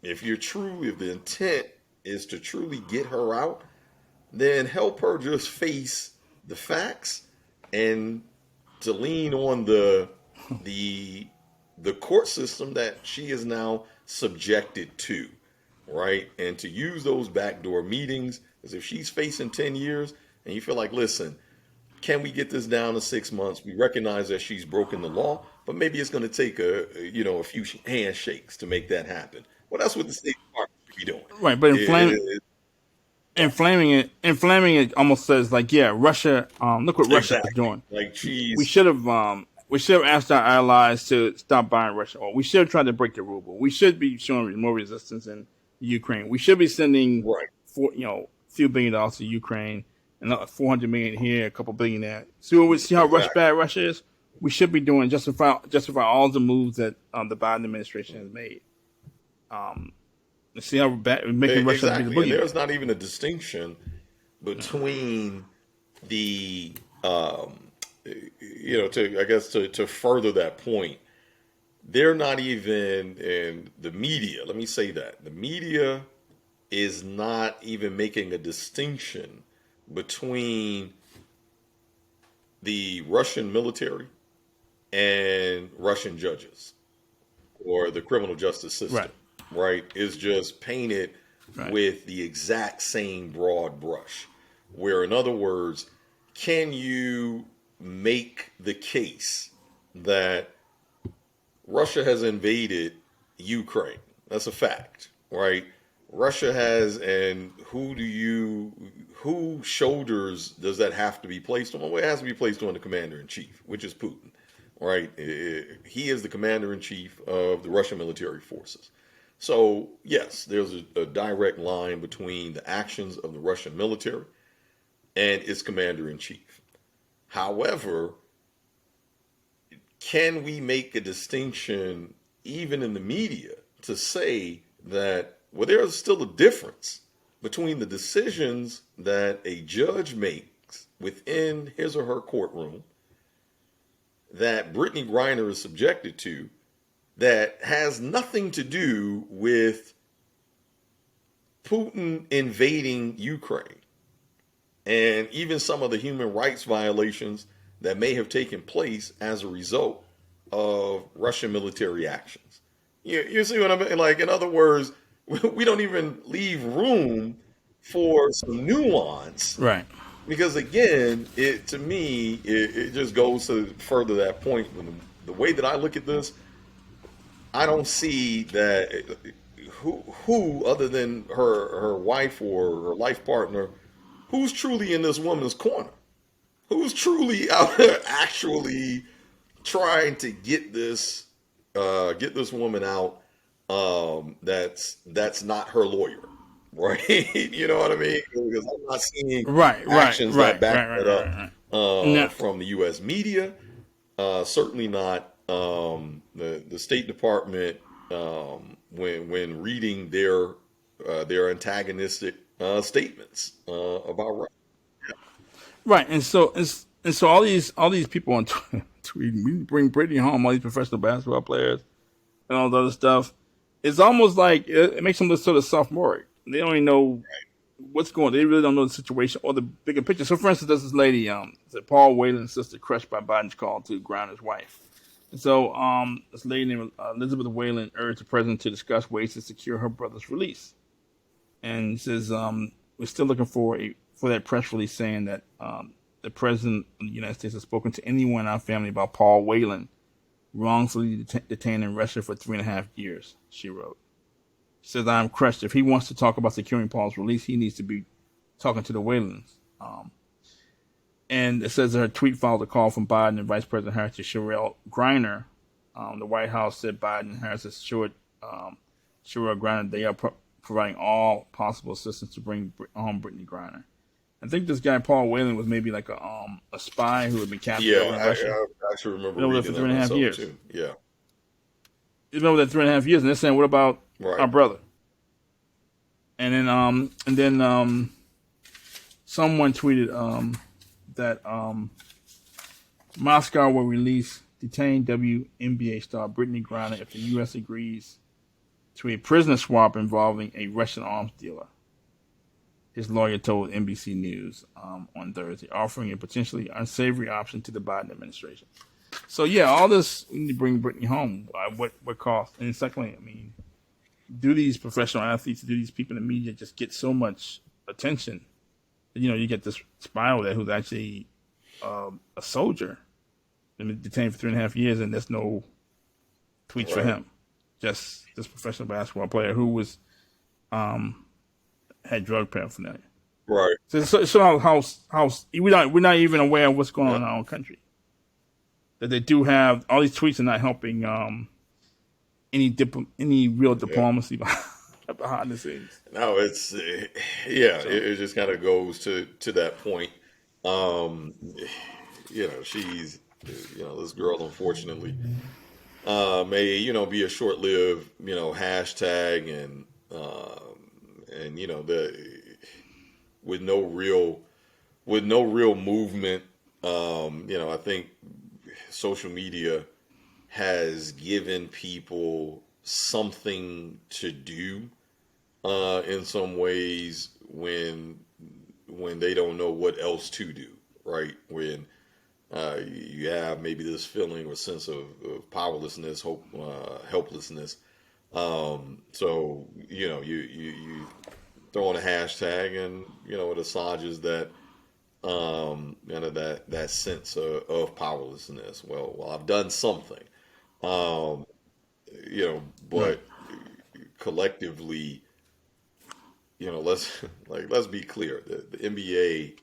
B: if the intent is to truly get her out, then help her just face the facts and to lean on the the court system that she is now subjected to, right? And to use those backdoor meetings as if she's facing 10 years and you feel like, listen, can we get this down to 6 months? We recognize that she's broken the law, but maybe it's going to take a few handshakes to make that happen. Well, that's what the State Department should be doing.
A: Right. But inflaming it almost says like, yeah, Russia. Look what Russia is
B: Exactly.
A: doing.
B: Like
A: We
B: she's
A: should have asked our allies to stop buying Russian oil. We should have tried to break the ruble. We should be showing more resistance in Ukraine. We should be sending
B: right.
A: few $1 billion to Ukraine and 400 million here, a couple billion there. See how
B: Exactly.
A: bad Russia is. We should be doing justify all the moves that the Biden administration has made. See how bad making Russia be the
B: Exactly. And
A: boogeyman.
B: there's not even a distinction between the to I guess to further that point, they're not even in the media. Let me say that. The media is not even making a distinction between the Russian military and Russian judges or the criminal justice system,
A: Right.
B: right? Is just painted
A: Right.
B: with the exact same broad brush. Where, in other words, can you make the case that Russia has invaded Ukraine? That's a fact, right? Russia has, and who shoulders does that have to be placed on? Well, it has to be placed on the commander in chief, which is Putin, right? He is the commander in chief of the Russian military forces. So, yes, there's a direct line between the actions of the Russian military and its commander in chief. However, can we make a distinction, even in the media, to say that, well, there's still a difference between the decisions that a judge makes within his or her courtroom that Brittney Griner is subjected to that has nothing to do with Putin invading Ukraine and even some of the human rights violations that may have taken place as a result of Russian military actions. You see what I mean? Like, in other words, we don't even leave room for some nuance
A: Right.
B: because, again, to me, it just goes to further that point. The way that I look at this, I don't see that who other than her wife or her life partner, who's truly in this woman's corner, who's truly out there actually trying to get this woman out. That's not her lawyer, right? You know what I mean? Because I'm not seeing
A: Right. Right.
B: actions that
A: Right.
B: back
A: Right. Right.
B: that
A: Right.
B: up
A: Right. No.
B: from the U.S. media. Certainly not the State Department when reading their antagonistic statements about Russia.
A: Right. And so all these people on tweeting, we bring Brittany home, all these professional basketball players and all the other stuff. It's almost like it makes them look sort of sophomoric. They don't even know what's going on. They really don't know the situation or the bigger picture. So, for instance, there's this lady, Paul Whelan's sister, crushed by Biden's call to Griner's wife. And so, this lady named Elizabeth Whelan urged the president to discuss ways to secure her brother's release. And says, we're still looking for that press release saying that the president of the United States has spoken to anyone in our family about Paul Whelan wrongfully detained in Russia for 3.5 years, she wrote. She says, I'm crushed. If he wants to talk about securing Paul's release, he needs to be talking to the Whalens. And it says that her tweet followed a call from Biden and Vice President Harris to Sherelle Griner. The White House said Biden and Harris assured Sherelle Griner they are providing all possible assistance to bring home Brittney Griner. I think this guy Paul Whelan was maybe like a spy who had been captured
B: Yeah,
A: in Russia.
B: I actually remember
A: Been over there
B: reading
A: for
B: that
A: 3.5
B: myself
A: years.
B: too. Yeah,
A: He's been over there 3.5 years, and they're saying, what about
B: Right.
A: our brother. And then someone tweeted that Moscow will release detained WNBA star Brittney Griner if the U.S. agrees to a prisoner swap involving a Russian arms dealer. His lawyer told NBC News on Thursday, offering a potentially unsavory option to the Biden administration. So yeah, all this we need to bring Brittney home. What cost? And secondly, I mean, do these professional athletes, do these people in the media just get so much attention? You know, you get this spiral there who's actually a soldier, been detained for 3.5 years, and there's no tweets for
B: Right.
A: him. Just this professional basketball player who was had drug paraphernalia.
B: Right.
A: So how we're not even aware of what's going on
B: Yeah.
A: in our own country. That they do have all these tweets are not helping any real
B: Yeah.
A: diplomacy behind the scenes.
B: No, it's yeah.
A: So
B: It just kind of goes to that point. Um, she's this girl, unfortunately, may be a short-lived hashtag and the with no real movement. I think social media has given people something to do in some ways when they don't know what else to do, right? When you have maybe this feeling or sense of powerlessness, helplessness. So you throw in a hashtag, and it assuages that that sense of powerlessness. Well, I've done something, um,
A: right,
B: but collectively, let's be clear. The NBA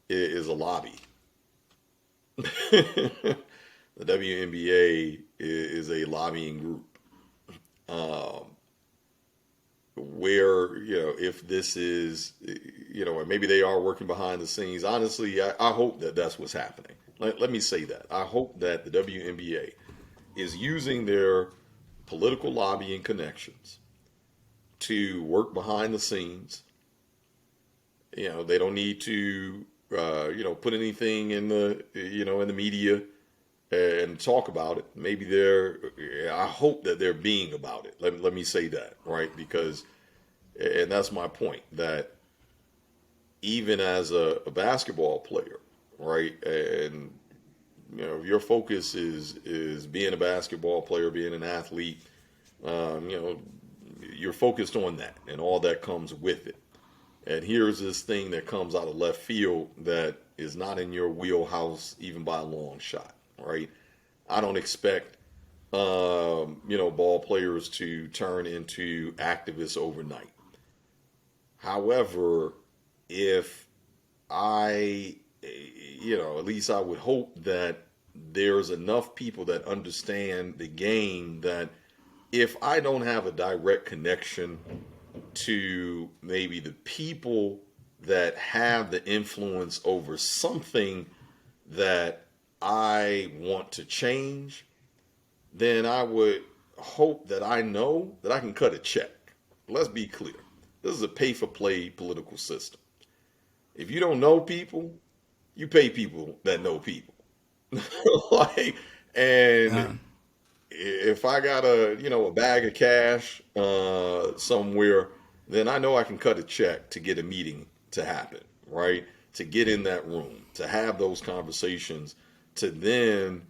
B: is a lobby. The WNBA is a lobbying group. Um, where if this is or maybe they are working behind the scenes. Honestly, I hope that that's what's happening. Let me say that I hope that the WNBA is using their political lobbying connections to work behind the scenes. They don't need to put anything in the media and talk about it. Maybe I hope that they're being about it. Let me say that, right? Because, and that's my point, that even as a basketball player, right? And, if your focus is being a basketball player, being an athlete, you're focused on that and all that comes with it. And here's this thing that comes out of left field that is not in your wheelhouse, even by a long shot, right? I don't expect, ball players to turn into activists overnight. However, if at least I would hope that there's enough people that understand the game that if I don't have a direct connection to maybe the people that have the influence over something that I want to change, then I would hope that I know that I can cut a check. Let's be clear. This is a pay for play political system. If you don't know people, you pay people that know people. like, and
A: uh,
B: if I got a bag of cash somewhere, then I know I can cut a check to get a meeting to happen, right? To get in that room, to have those conversations, to then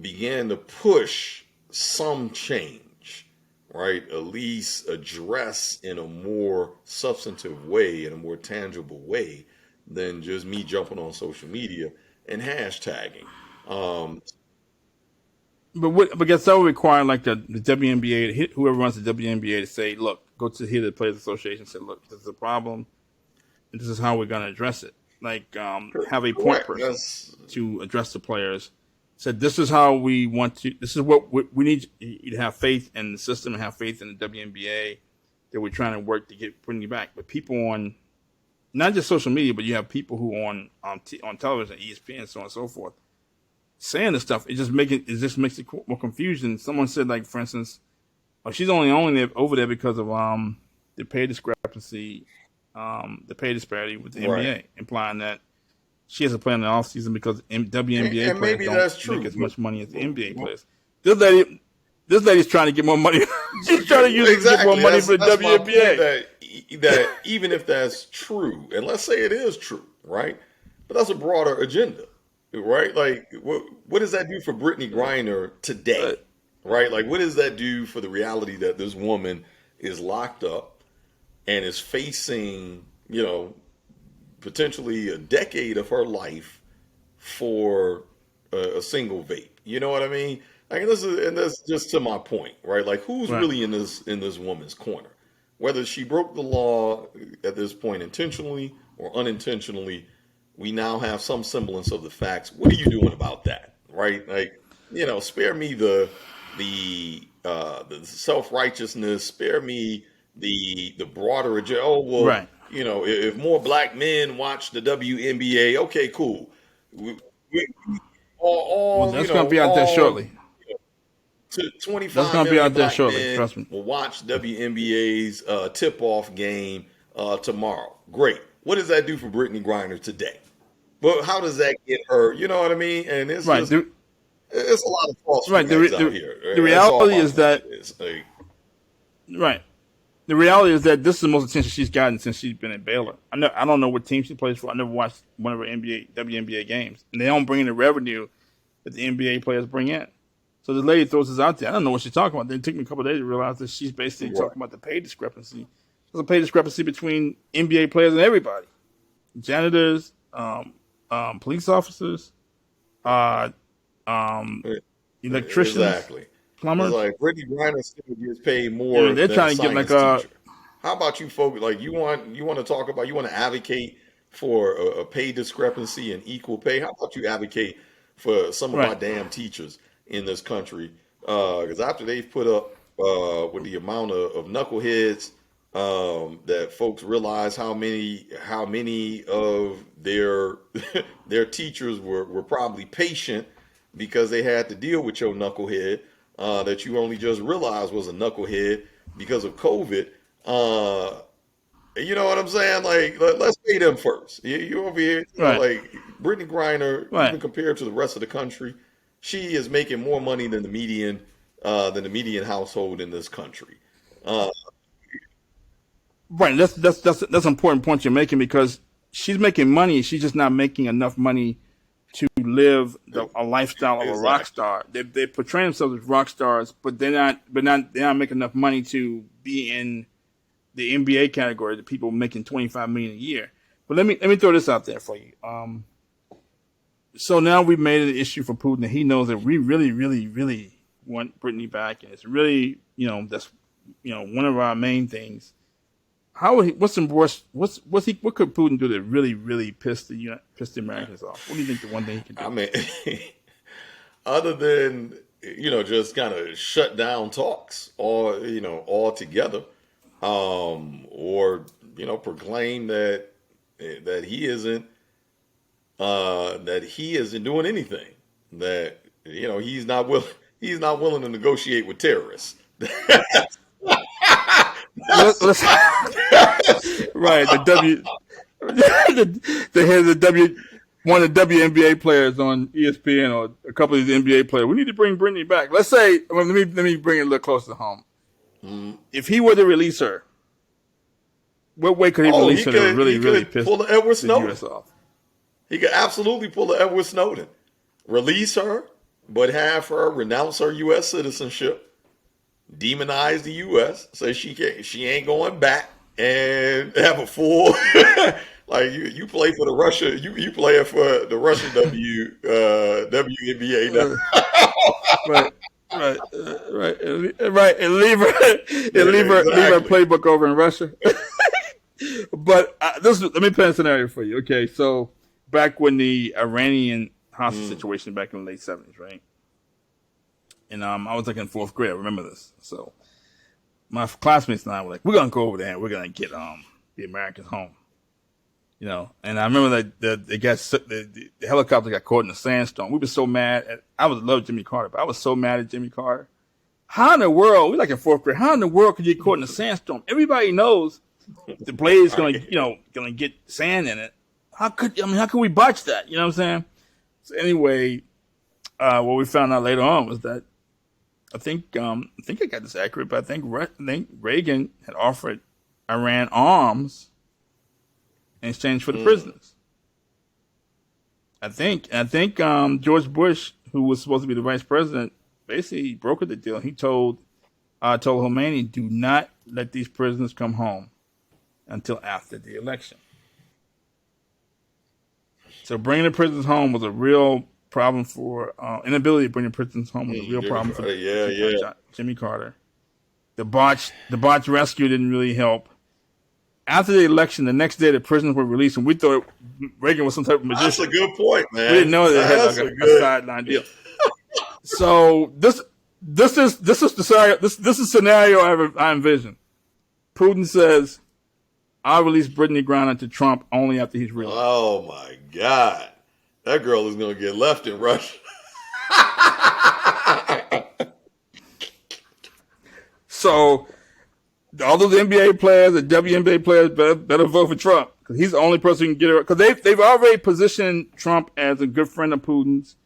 B: begin to push some change, right? At least address in a more substantive way, in a more tangible way than just me jumping on social media and hashtagging. Um,
A: but guess that would require like the WNBA, whoever runs the WNBA, to say, look, go to here to the Players Association, and say, look, this is a problem, and this is how we're going to address it. Like have a point
B: Correct.
A: person
B: That's
A: to address the players. Said this is how we want to. This is what we need you to have faith in the system and have faith in the WNBA that we're trying to work to get bring you back. But people on not just social media, but you have people who on television, ESPN, so on and so forth, saying this stuff. It just makes it more confusion. Someone said, like, for instance, she's only there, over there because of the pay discrepancy, the pay disparity with the
B: Right.
A: NBA, implying that she has to play in the off season because WNBA
B: And
A: players
B: maybe
A: don't
B: that's
A: make
B: true,
A: as much money as the NBA
B: but
A: players. This lady's trying to get more money. She's trying to use it to get more
B: exactly.
A: money for the
B: That's my point.
A: WNBA.
B: That even if that's true, and let's say it is true, right? But that's a broader agenda, right? Like, what does that do for Brittney Griner today,
A: But
B: right? Like, what does that do for the reality that this woman is locked up and is facing, potentially a decade of her life for a single vape? You know what I mean? Like, and that's just to my point, right? Like, who's
A: right,
B: really in this woman's corner? Whether she broke the law at this point intentionally or unintentionally, we now have some semblance of the facts. What are you doing about that, right? Like, spare me the self righteousness. Spare me the broader agenda. Oh well,
A: right.
B: if more black men watch the WNBA, okay, cool. We, we,
A: Well,
B: all
A: that's going to be out there shortly. That's
B: 25
A: going to be
B: million
A: out there
B: black
A: shortly.
B: men
A: Trust me.
B: will watch WNBA's tip-off game tomorrow. Great. What does that do for Brittney Griner today? But how does that get her? You know what I mean? And it's
A: Right.
B: just it's a lot of false
A: Right.
B: flags out here.
A: The
B: That's all
A: reality
B: my
A: is
B: point
A: that
B: is. Like,
A: right. The reality is that this is the most attention she's gotten since she's been at Baylor. I don't know what team she plays for. I never watched one of her WNBA games, and they don't bring in the revenue that the NBA players bring in. So this lady throws this out there. I don't know what she's talking about. It took me a couple of days to realize that she's basically
B: right.
A: talking about the pay discrepancy. There's a pay discrepancy between NBA players and everybody: janitors, police officers, uh, electricians,
B: Exactly. It's
A: plumbers.
B: like Brittney Griner still gets paid more
A: They're
B: than a
A: trying to get like
B: science teacher. How about you folks? Like, you want to talk about, you want to advocate for a pay discrepancy and equal pay? How about you advocate for some of our
A: right,
B: damn teachers in this country? Because after they've put up with the amount of knuckleheads, that folks realize how many of their their teachers were probably patient because they had to deal with your knucklehead, that you only just realized was a knucklehead because of COVID. Uh, you know what I'm saying? Like, let's pay them first. You over here,
A: right,
B: like Brittney Griner, even
A: right.
B: compared to the rest of the country, she is making more money than the median household in this country. Uh,
A: Right. That's an important point you're making because she's making money. She's just not making enough money to live a lifestyle of a rock
B: exactly.
A: star. They portray themselves as rock stars, but they're not making enough money to be in the NBA category. The people making $25 million a year. But let me throw this out there for you. So now we've made it an issue for Putin that he knows that we really, really, really want Brittney back, and it's really that's one of our main things. What's what could Putin do that really, really piss the Americans off? What do you think the one thing he could
B: I
A: do?
B: mean, other than just kind of shut down talks or altogether, or proclaim that he isn't doing anything, that he's not willing to negotiate with terrorists.
A: Let's right the head of the one of the WNBA players on ESPN or a couple of these NBA players. We need to bring Brittney back. Let's say let me bring it a little closer to home.
B: Mm.
A: If he were to release her, what way could he
B: Oh,
A: release her to really,
B: he
A: really
B: could
A: piss
B: pull the Edward
A: the
B: Snowden.
A: U.S. off?
B: He could absolutely pull the Edward Snowden. Release her, but have her renounce her U.S. citizenship, demonize the U.S., say she ain't going back, and have a full like you play for the Russia, you play for the Russian WNBA now.
A: Uh, right, right, and leave her leave her
B: Exactly.
A: playbook over in Russia. But let me paint a scenario for you. Okay, so back when the Iranian hostage
B: Mm.
A: situation back in the late '70s, right? And I was like in fourth grade. I remember this. So my classmates and I were like, "We're gonna go over there and we're gonna get the Americans home." And I remember that the helicopter got caught in a sandstorm. We were so mad. I would love Jimmy Carter, but I was so mad at Jimmy Carter How in the world, we're like in fourth grade, how in the world could you get caught in a sandstorm? Everybody knows the blade is going to,
B: Right.
A: going to get sand in it. How could we botch that? You know what I'm saying? So anyway, what we found out later on was that I think I got this accurate, but I think Reagan had offered Iran arms in exchange for the prisoners. I think George Bush, who was supposed to be the vice president, basically brokered the deal. He told Khomeini, do not let these prisoners come home until after the election. So bringing the prisoners home was a real problem for inability to bring the prisoners home was a real problem for Jimmy Carter. The botch rescue didn't really help. After the election, the next day the prisoners were released, and we thought Reagan was some type of magician.
B: That's a good point, man.
A: We didn't know they had like a sideline deal. So this is the scenario. This is scenario I envision. Putin says, "I'll release Brittney Griner to Trump only after he's reelected."
B: Oh my God, that girl is going to get left in Russia.
A: So all those NBA players, the WNBA players, better vote for Trump because he's the only person who can get her. Because they've already positioned Trump as a good friend of Putin's,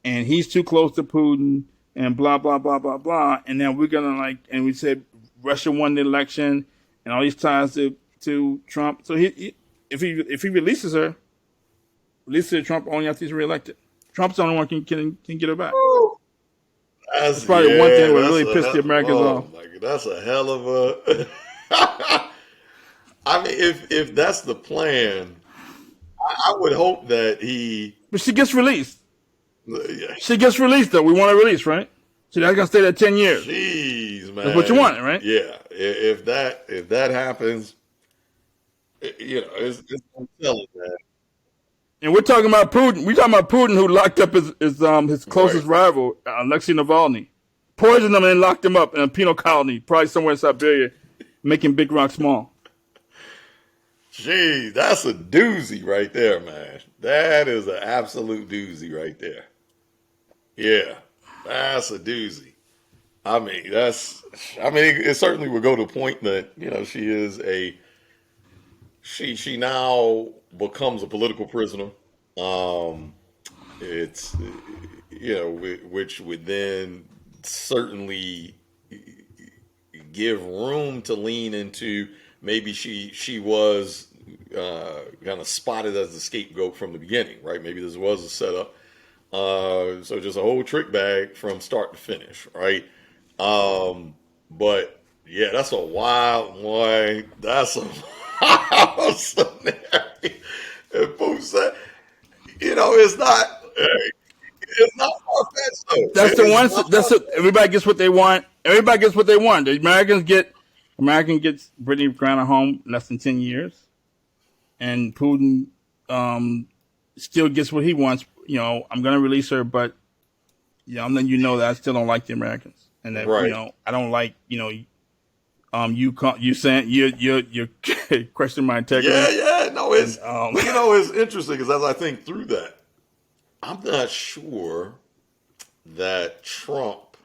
A: and he's too close to Putin, and blah blah blah blah blah. And then we're gonna and we said Russia won the election, and all these ties to Trump. So if he releases her to Trump only after he's reelected. Trump's the only one can get her back. That's probably one thing that really pissed the Americans off.
B: My God, that's a hell of a. I mean, if that's the plan, I would hope that he.
A: But she gets released.
B: Yeah.
A: She gets released, though. We want her released, right? So that's gonna stay there 10 years.
B: Jeez, man.
A: That's what you want, right?
B: Yeah. If that happens, it's telling, man.
A: And we're talking about Putin. We're talking about Putin, who locked up his closest rival, Alexei Navalny, poisoned him and locked him up in a penal colony, probably somewhere in Siberia, making big rock small.
B: Gee, that's a doozy right there, man. That is an absolute doozy right there. Yeah, that's a doozy. I mean, it certainly would go to a point that she now becomes a political prisoner. It's which would then certainly give room to lean into maybe she was kind of spotted as the scapegoat from the beginning, right? Maybe this was a setup. So just a whole trick bag from start to finish, right? But yeah, that's a wild one. That's a wild scenario. And Boo said, it's not far fetched though.
A: That's the one. That's it. Everybody gets what they want. Everybody gets what they want. The American gets Brittney Griner home in less than 10 years, and Putin still gets what he wants. I'm going to release her, but I'm letting you know that I still don't like the Americans, and that
B: Right.
A: I don't like you saying you're questioning my integrity.
B: Yeah. No, it's it's interesting because as I think through that, I'm not sure that Trump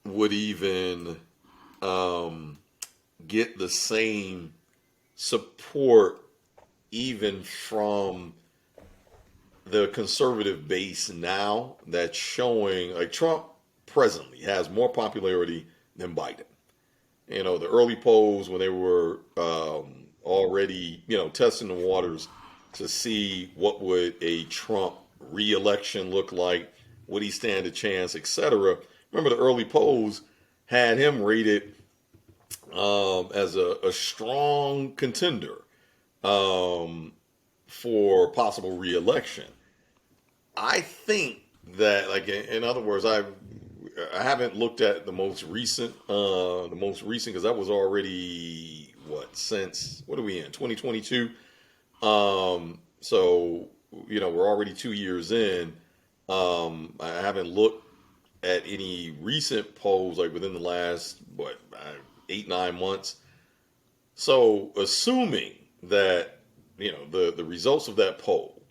B: would even get the same support even from the conservative base now that's showing like Trump presently has more popularity than Biden. The early polls when they were already, testing the waters to see what would a Trump re-election look like, would he stand a chance, etc. Remember the early polls had him rated as a strong contender for possible re-election. I think that, like, in other words, I haven't looked at the most recent because that was already what are we in 2022? So we're already 2 years in. I haven't looked at any recent polls like within the last 8-9 months. So assuming that the results of that poll,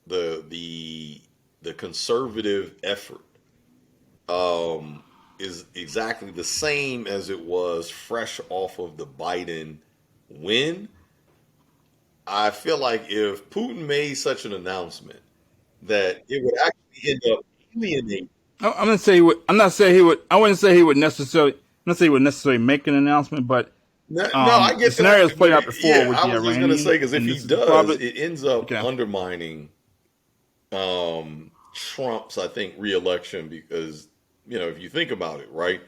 B: the conservative effort is exactly the same as it was fresh off of the Biden win. I feel like if Putin made such an announcement, that it would actually end up alienating.
A: I'm gonna say he would. I'm not saying he would. I wouldn't say he would necessarily. I'm not saying he would necessarily make an announcement, but
B: No, no, I
A: the
B: get that.
A: scenarios played out before
B: Yeah,
A: with
B: I
A: the
B: was just gonna say
A: Iranian,
B: because if
A: and
B: he
A: this is
B: does,
A: probably
B: it ends up
A: okay.
B: undermining Trump's, I think, reelection because if you think about it, right,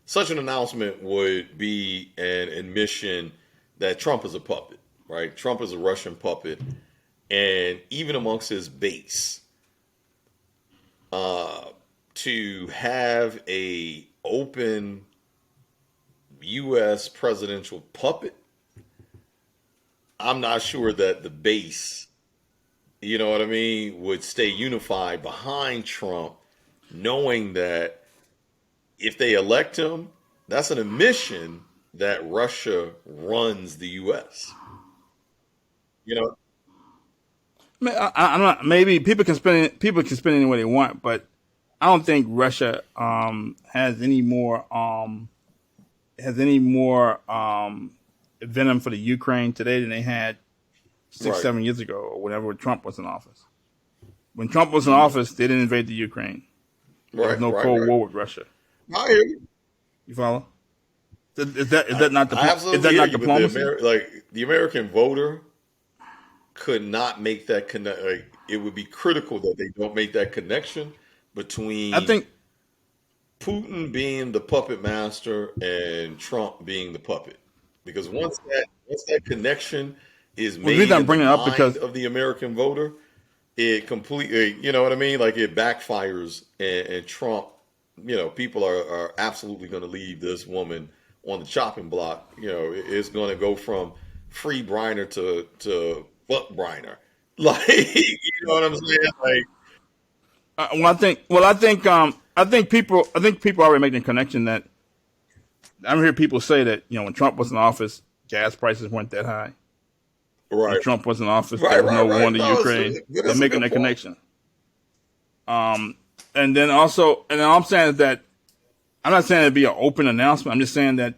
B: such an announcement would be an admission that Trump is a puppet, right? Trump is a Russian puppet, and even amongst his base, uh, to have a open U.S. presidential puppet, I'm not sure that the base, you know what I mean, would stay unified behind Trump, knowing that if they elect him, that's an admission that Russia runs the U.S. You know,
A: I'm not. Maybe people can spend it. People can spend it any way they want, but I don't think Russia has any more venom for the Ukraine today than they had six,
B: right?
A: 7 years ago, or whenever Trump was in office. When Trump was in
B: Hmm.
A: office, they didn't invade the Ukraine. There was
B: Right,
A: no
B: right,
A: Cold
B: right.
A: War with Russia.
B: I hear you.
A: You follow? Is that not
B: I
A: is that
B: absolutely hear
A: not
B: you, but
A: diplomacy?
B: the American voter could not make that connect. Like, it would be critical that they don't make that connection
A: I
B: between
A: think
B: Putin being the puppet master and Trump being the puppet. Because once that connection is
A: well, the reason
B: made
A: I'm
B: in the
A: bringing it up
B: mind
A: because
B: of the American voter, it completely, you know what I mean? Like it backfires, and Trump, people are absolutely going to leave this woman on the chopping block. It's going to go from free Briner to fuck Briner. Like, you know what I'm saying? Like,
A: I think people already making the connection that I hear people say that when Trump was in office, gas prices weren't that high. When
B: right,
A: Trump was in office, there
B: right,
A: was
B: right,
A: no war
B: right.
A: in the
B: No,
A: Ukraine. They're
B: that's a
A: making
B: good
A: that
B: point.
A: connection. Um, and then also, and all I'm saying is that I'm not saying it'd be an open announcement. I'm just saying that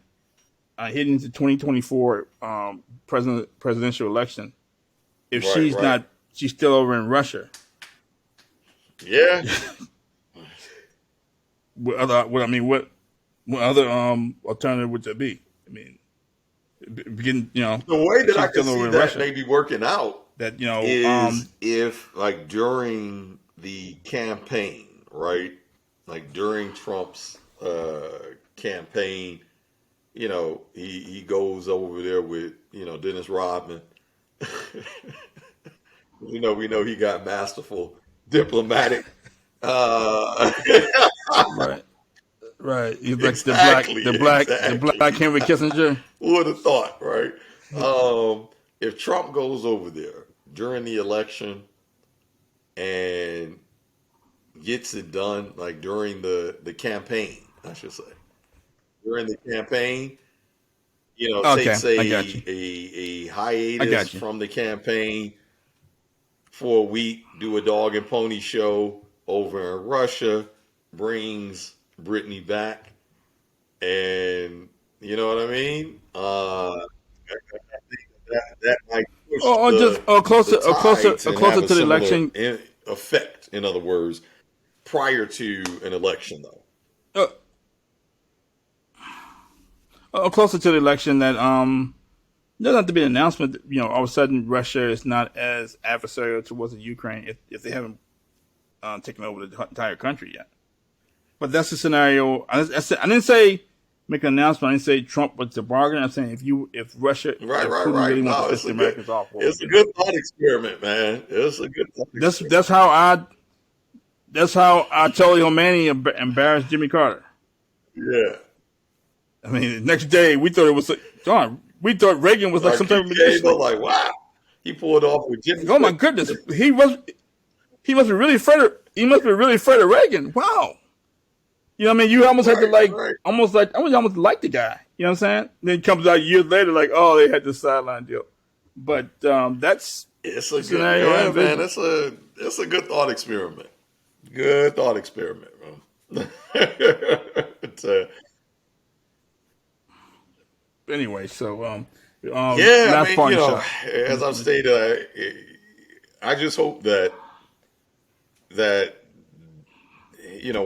A: heading into 2024 presidential election, if
B: Right, right.
A: she's still over in Russia.
B: Yeah.
A: What other alternative would there be? I mean, getting
B: The way
A: if
B: that I
A: she's
B: could
A: still over
B: see
A: in
B: that
A: Russia,
B: maybe working out
A: that
B: is if, like, during the campaign, right? Like during Trump's campaign, he goes over there with Dennis Rodman. We know he got masterful diplomatic. Uh,
A: right, right. He's like
B: exactly,
A: the
B: exactly.
A: black Henry Kissinger.
B: Who would have thought, right? If Trump goes over there during the election and gets it done, like during the campaign, I should say, during the campaign,
A: Okay,
B: takes
A: I got you.
B: a
A: I
B: hiatus
A: got you.
B: from the campaign for a week, do a dog and pony show over in Russia, brings Brittney back, and you know what I mean? I think that might push
A: Or just
B: the tides
A: or
B: and have
A: closer
B: a
A: to the
B: similar
A: election,
B: effect. In other words, prior to an election, though.
A: uh, or closer to the election that doesn't have to be an announcement. That, all of a sudden Russia is not as adversarial towards the Ukraine if they haven't taken over the entire country yet. But that's the scenario. I didn't say make an announcement. I didn't say Trump was the bargain. I'm saying
B: Right,
A: if
B: right,
A: Putin
B: right.
A: really wants to
B: No,
A: piss the Americans off, what would
B: it's a
A: they do?
B: good thought experiment, man. It's a good thought
A: That's
B: experiment.
A: that's how I that's how I totally Omani embarrassed Jimmy Carter.
B: Yeah.
A: I mean, the next day we thought it was John. We thought Reagan was like
B: Like
A: some type of
B: PK,
A: magician. Like,
B: like, wow, he pulled off with Jimmy.
A: like, oh my goodness, he must be really afraid of Reagan. Wow. You know what I mean? You almost had to
B: Right, right.
A: I was almost like the guy. You know what I'm saying? Then it comes out years later, like, oh, they had this sideline deal. But that's
B: It's
A: the
B: a good,
A: scenario I
B: yeah, man.
A: envision.
B: It's a good thought experiment. Good thought experiment, bro. but
A: Anyway, so
B: yeah, I
A: last
B: mean,
A: parting shot.
B: as I've stated, I just hope that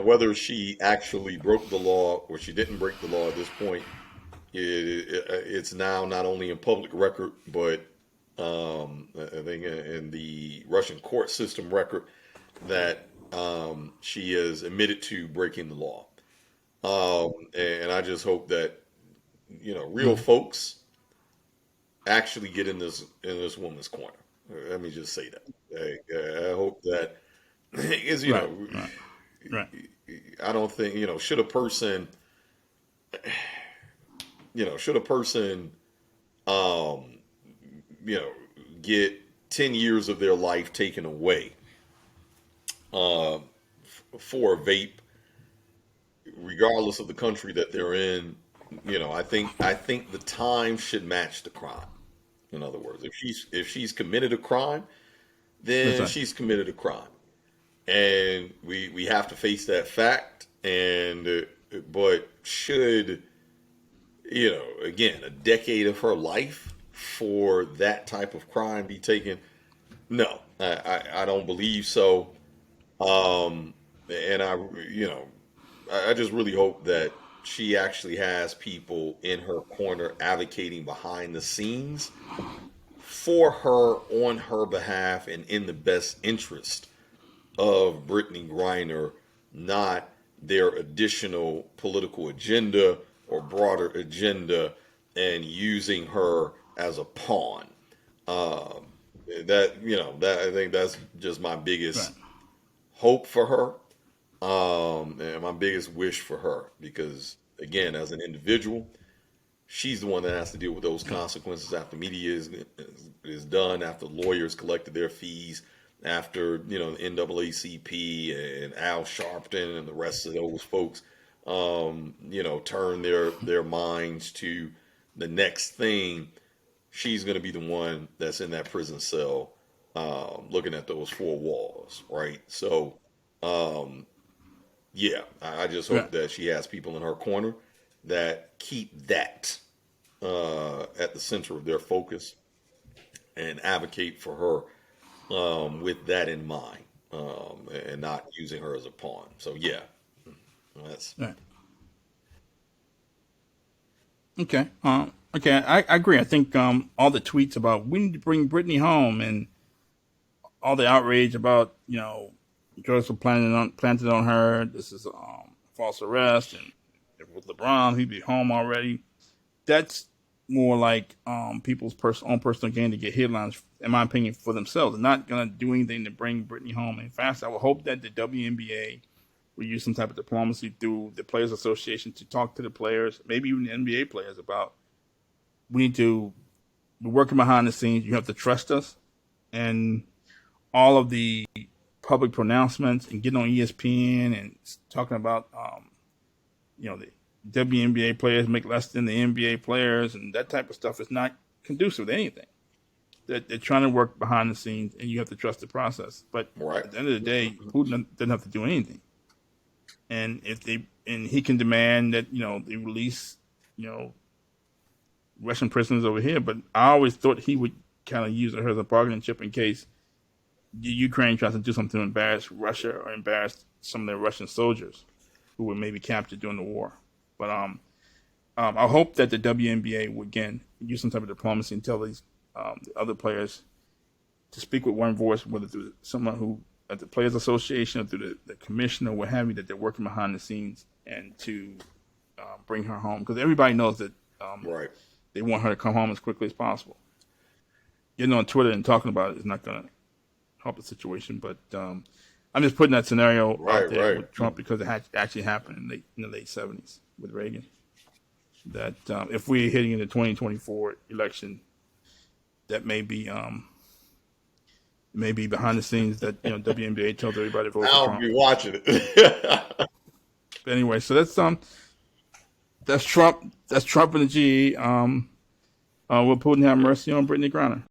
B: whether she actually broke the law or she didn't break the law at this point, it's now not only in public record, but I think in the Russian court system record that she is admitted to breaking the law. And I just hope that real
A: Mhm.
B: folks actually get in this woman's corner. Let me just say that. I hope that is
A: Right, right, right.
B: I don't think should a person should a person um you know get 10 years of their life taken away uh, for a vape, regardless of the country that they're in. I think the time should match the crime. In other words, if she's committed a crime, then
A: Precisely.
B: she's committed a crime, and we have to face that fact. And but should again, a decade of her life for that type of crime be taken? No, I don't believe so. Um, and I just really hope that she actually has people in her corner advocating behind the scenes for her, on her behalf, and in the best interest of Brittney Griner, not their additional political agenda or broader agenda, and using her as a pawn. Um, that I think that's just my
A: Right.
B: biggest hope for her, and my biggest wish for her, because again, as an individual, she's the one that has to deal with those
A: Right.
B: consequences after media is done, after lawyers collected their fees, after the NAACP and Al Sharpton and the rest of those folks, turn their minds to the next thing. She's going to be the one that's in that prison cell, looking at those four walls, right? So, um, yeah, I just
A: Right.
B: hope that she has people in her corner that keep that at the center of their focus and advocate for her, with that in mind, and not using her as a pawn. So yeah, that's
A: Right. Okay. Okay. I agree. I think all the tweets about we need to bring Brittany home and all the outrage about drugs were planted on her. This is false arrest, and if with LeBron, he'd be home already. That's more like people's own personal gain to get headlines, in my opinion, for themselves. They're not gonna do anything to bring Brittany home any faster. I would hope that the WNBA will use some type of diplomacy through the Players Association to talk to the players, maybe even the NBA players, about we need to we're working behind the scenes. You have to trust us, and all of the public pronouncements and getting on ESPN and talking about the WNBA players make less than the NBA players and that type of stuff is not conducive to anything. They're trying to work behind the scenes, and you have to trust the process. But
B: right.
A: at the end of the day, Putin doesn't have to do anything. And if they and he can demand that they release you know Russian prisoners over here. But I always thought he would kind of use her as a bargaining chip in case Ukraine tries to do something to embarrass Russia or embarrass some of their Russian soldiers who were maybe captured during the war. But I hope that the WNBA would again use some type of diplomacy and tell these the other players to speak with one voice, whether through someone who at the Players Association or through the commissioner or what have you, that they're working behind the scenes and to bring her home because everybody knows that
B: Right.
A: they want her to come home as quickly as possible. Getting on Twitter and talking about it is not going to help the situation, but I'm just putting that scenario out
B: Right.
A: there
B: Right.
A: with Trump because it actually happened in the late '70s with Reagan. That if we're hitting in the 2024 election, that may be behind the scenes that WNBA tells everybody to vote for
B: I'll
A: Trump.
B: be watching it.
A: But anyway, so that's Trump. That's Trump and the GE. Will Putin have mercy on Brittney Griner?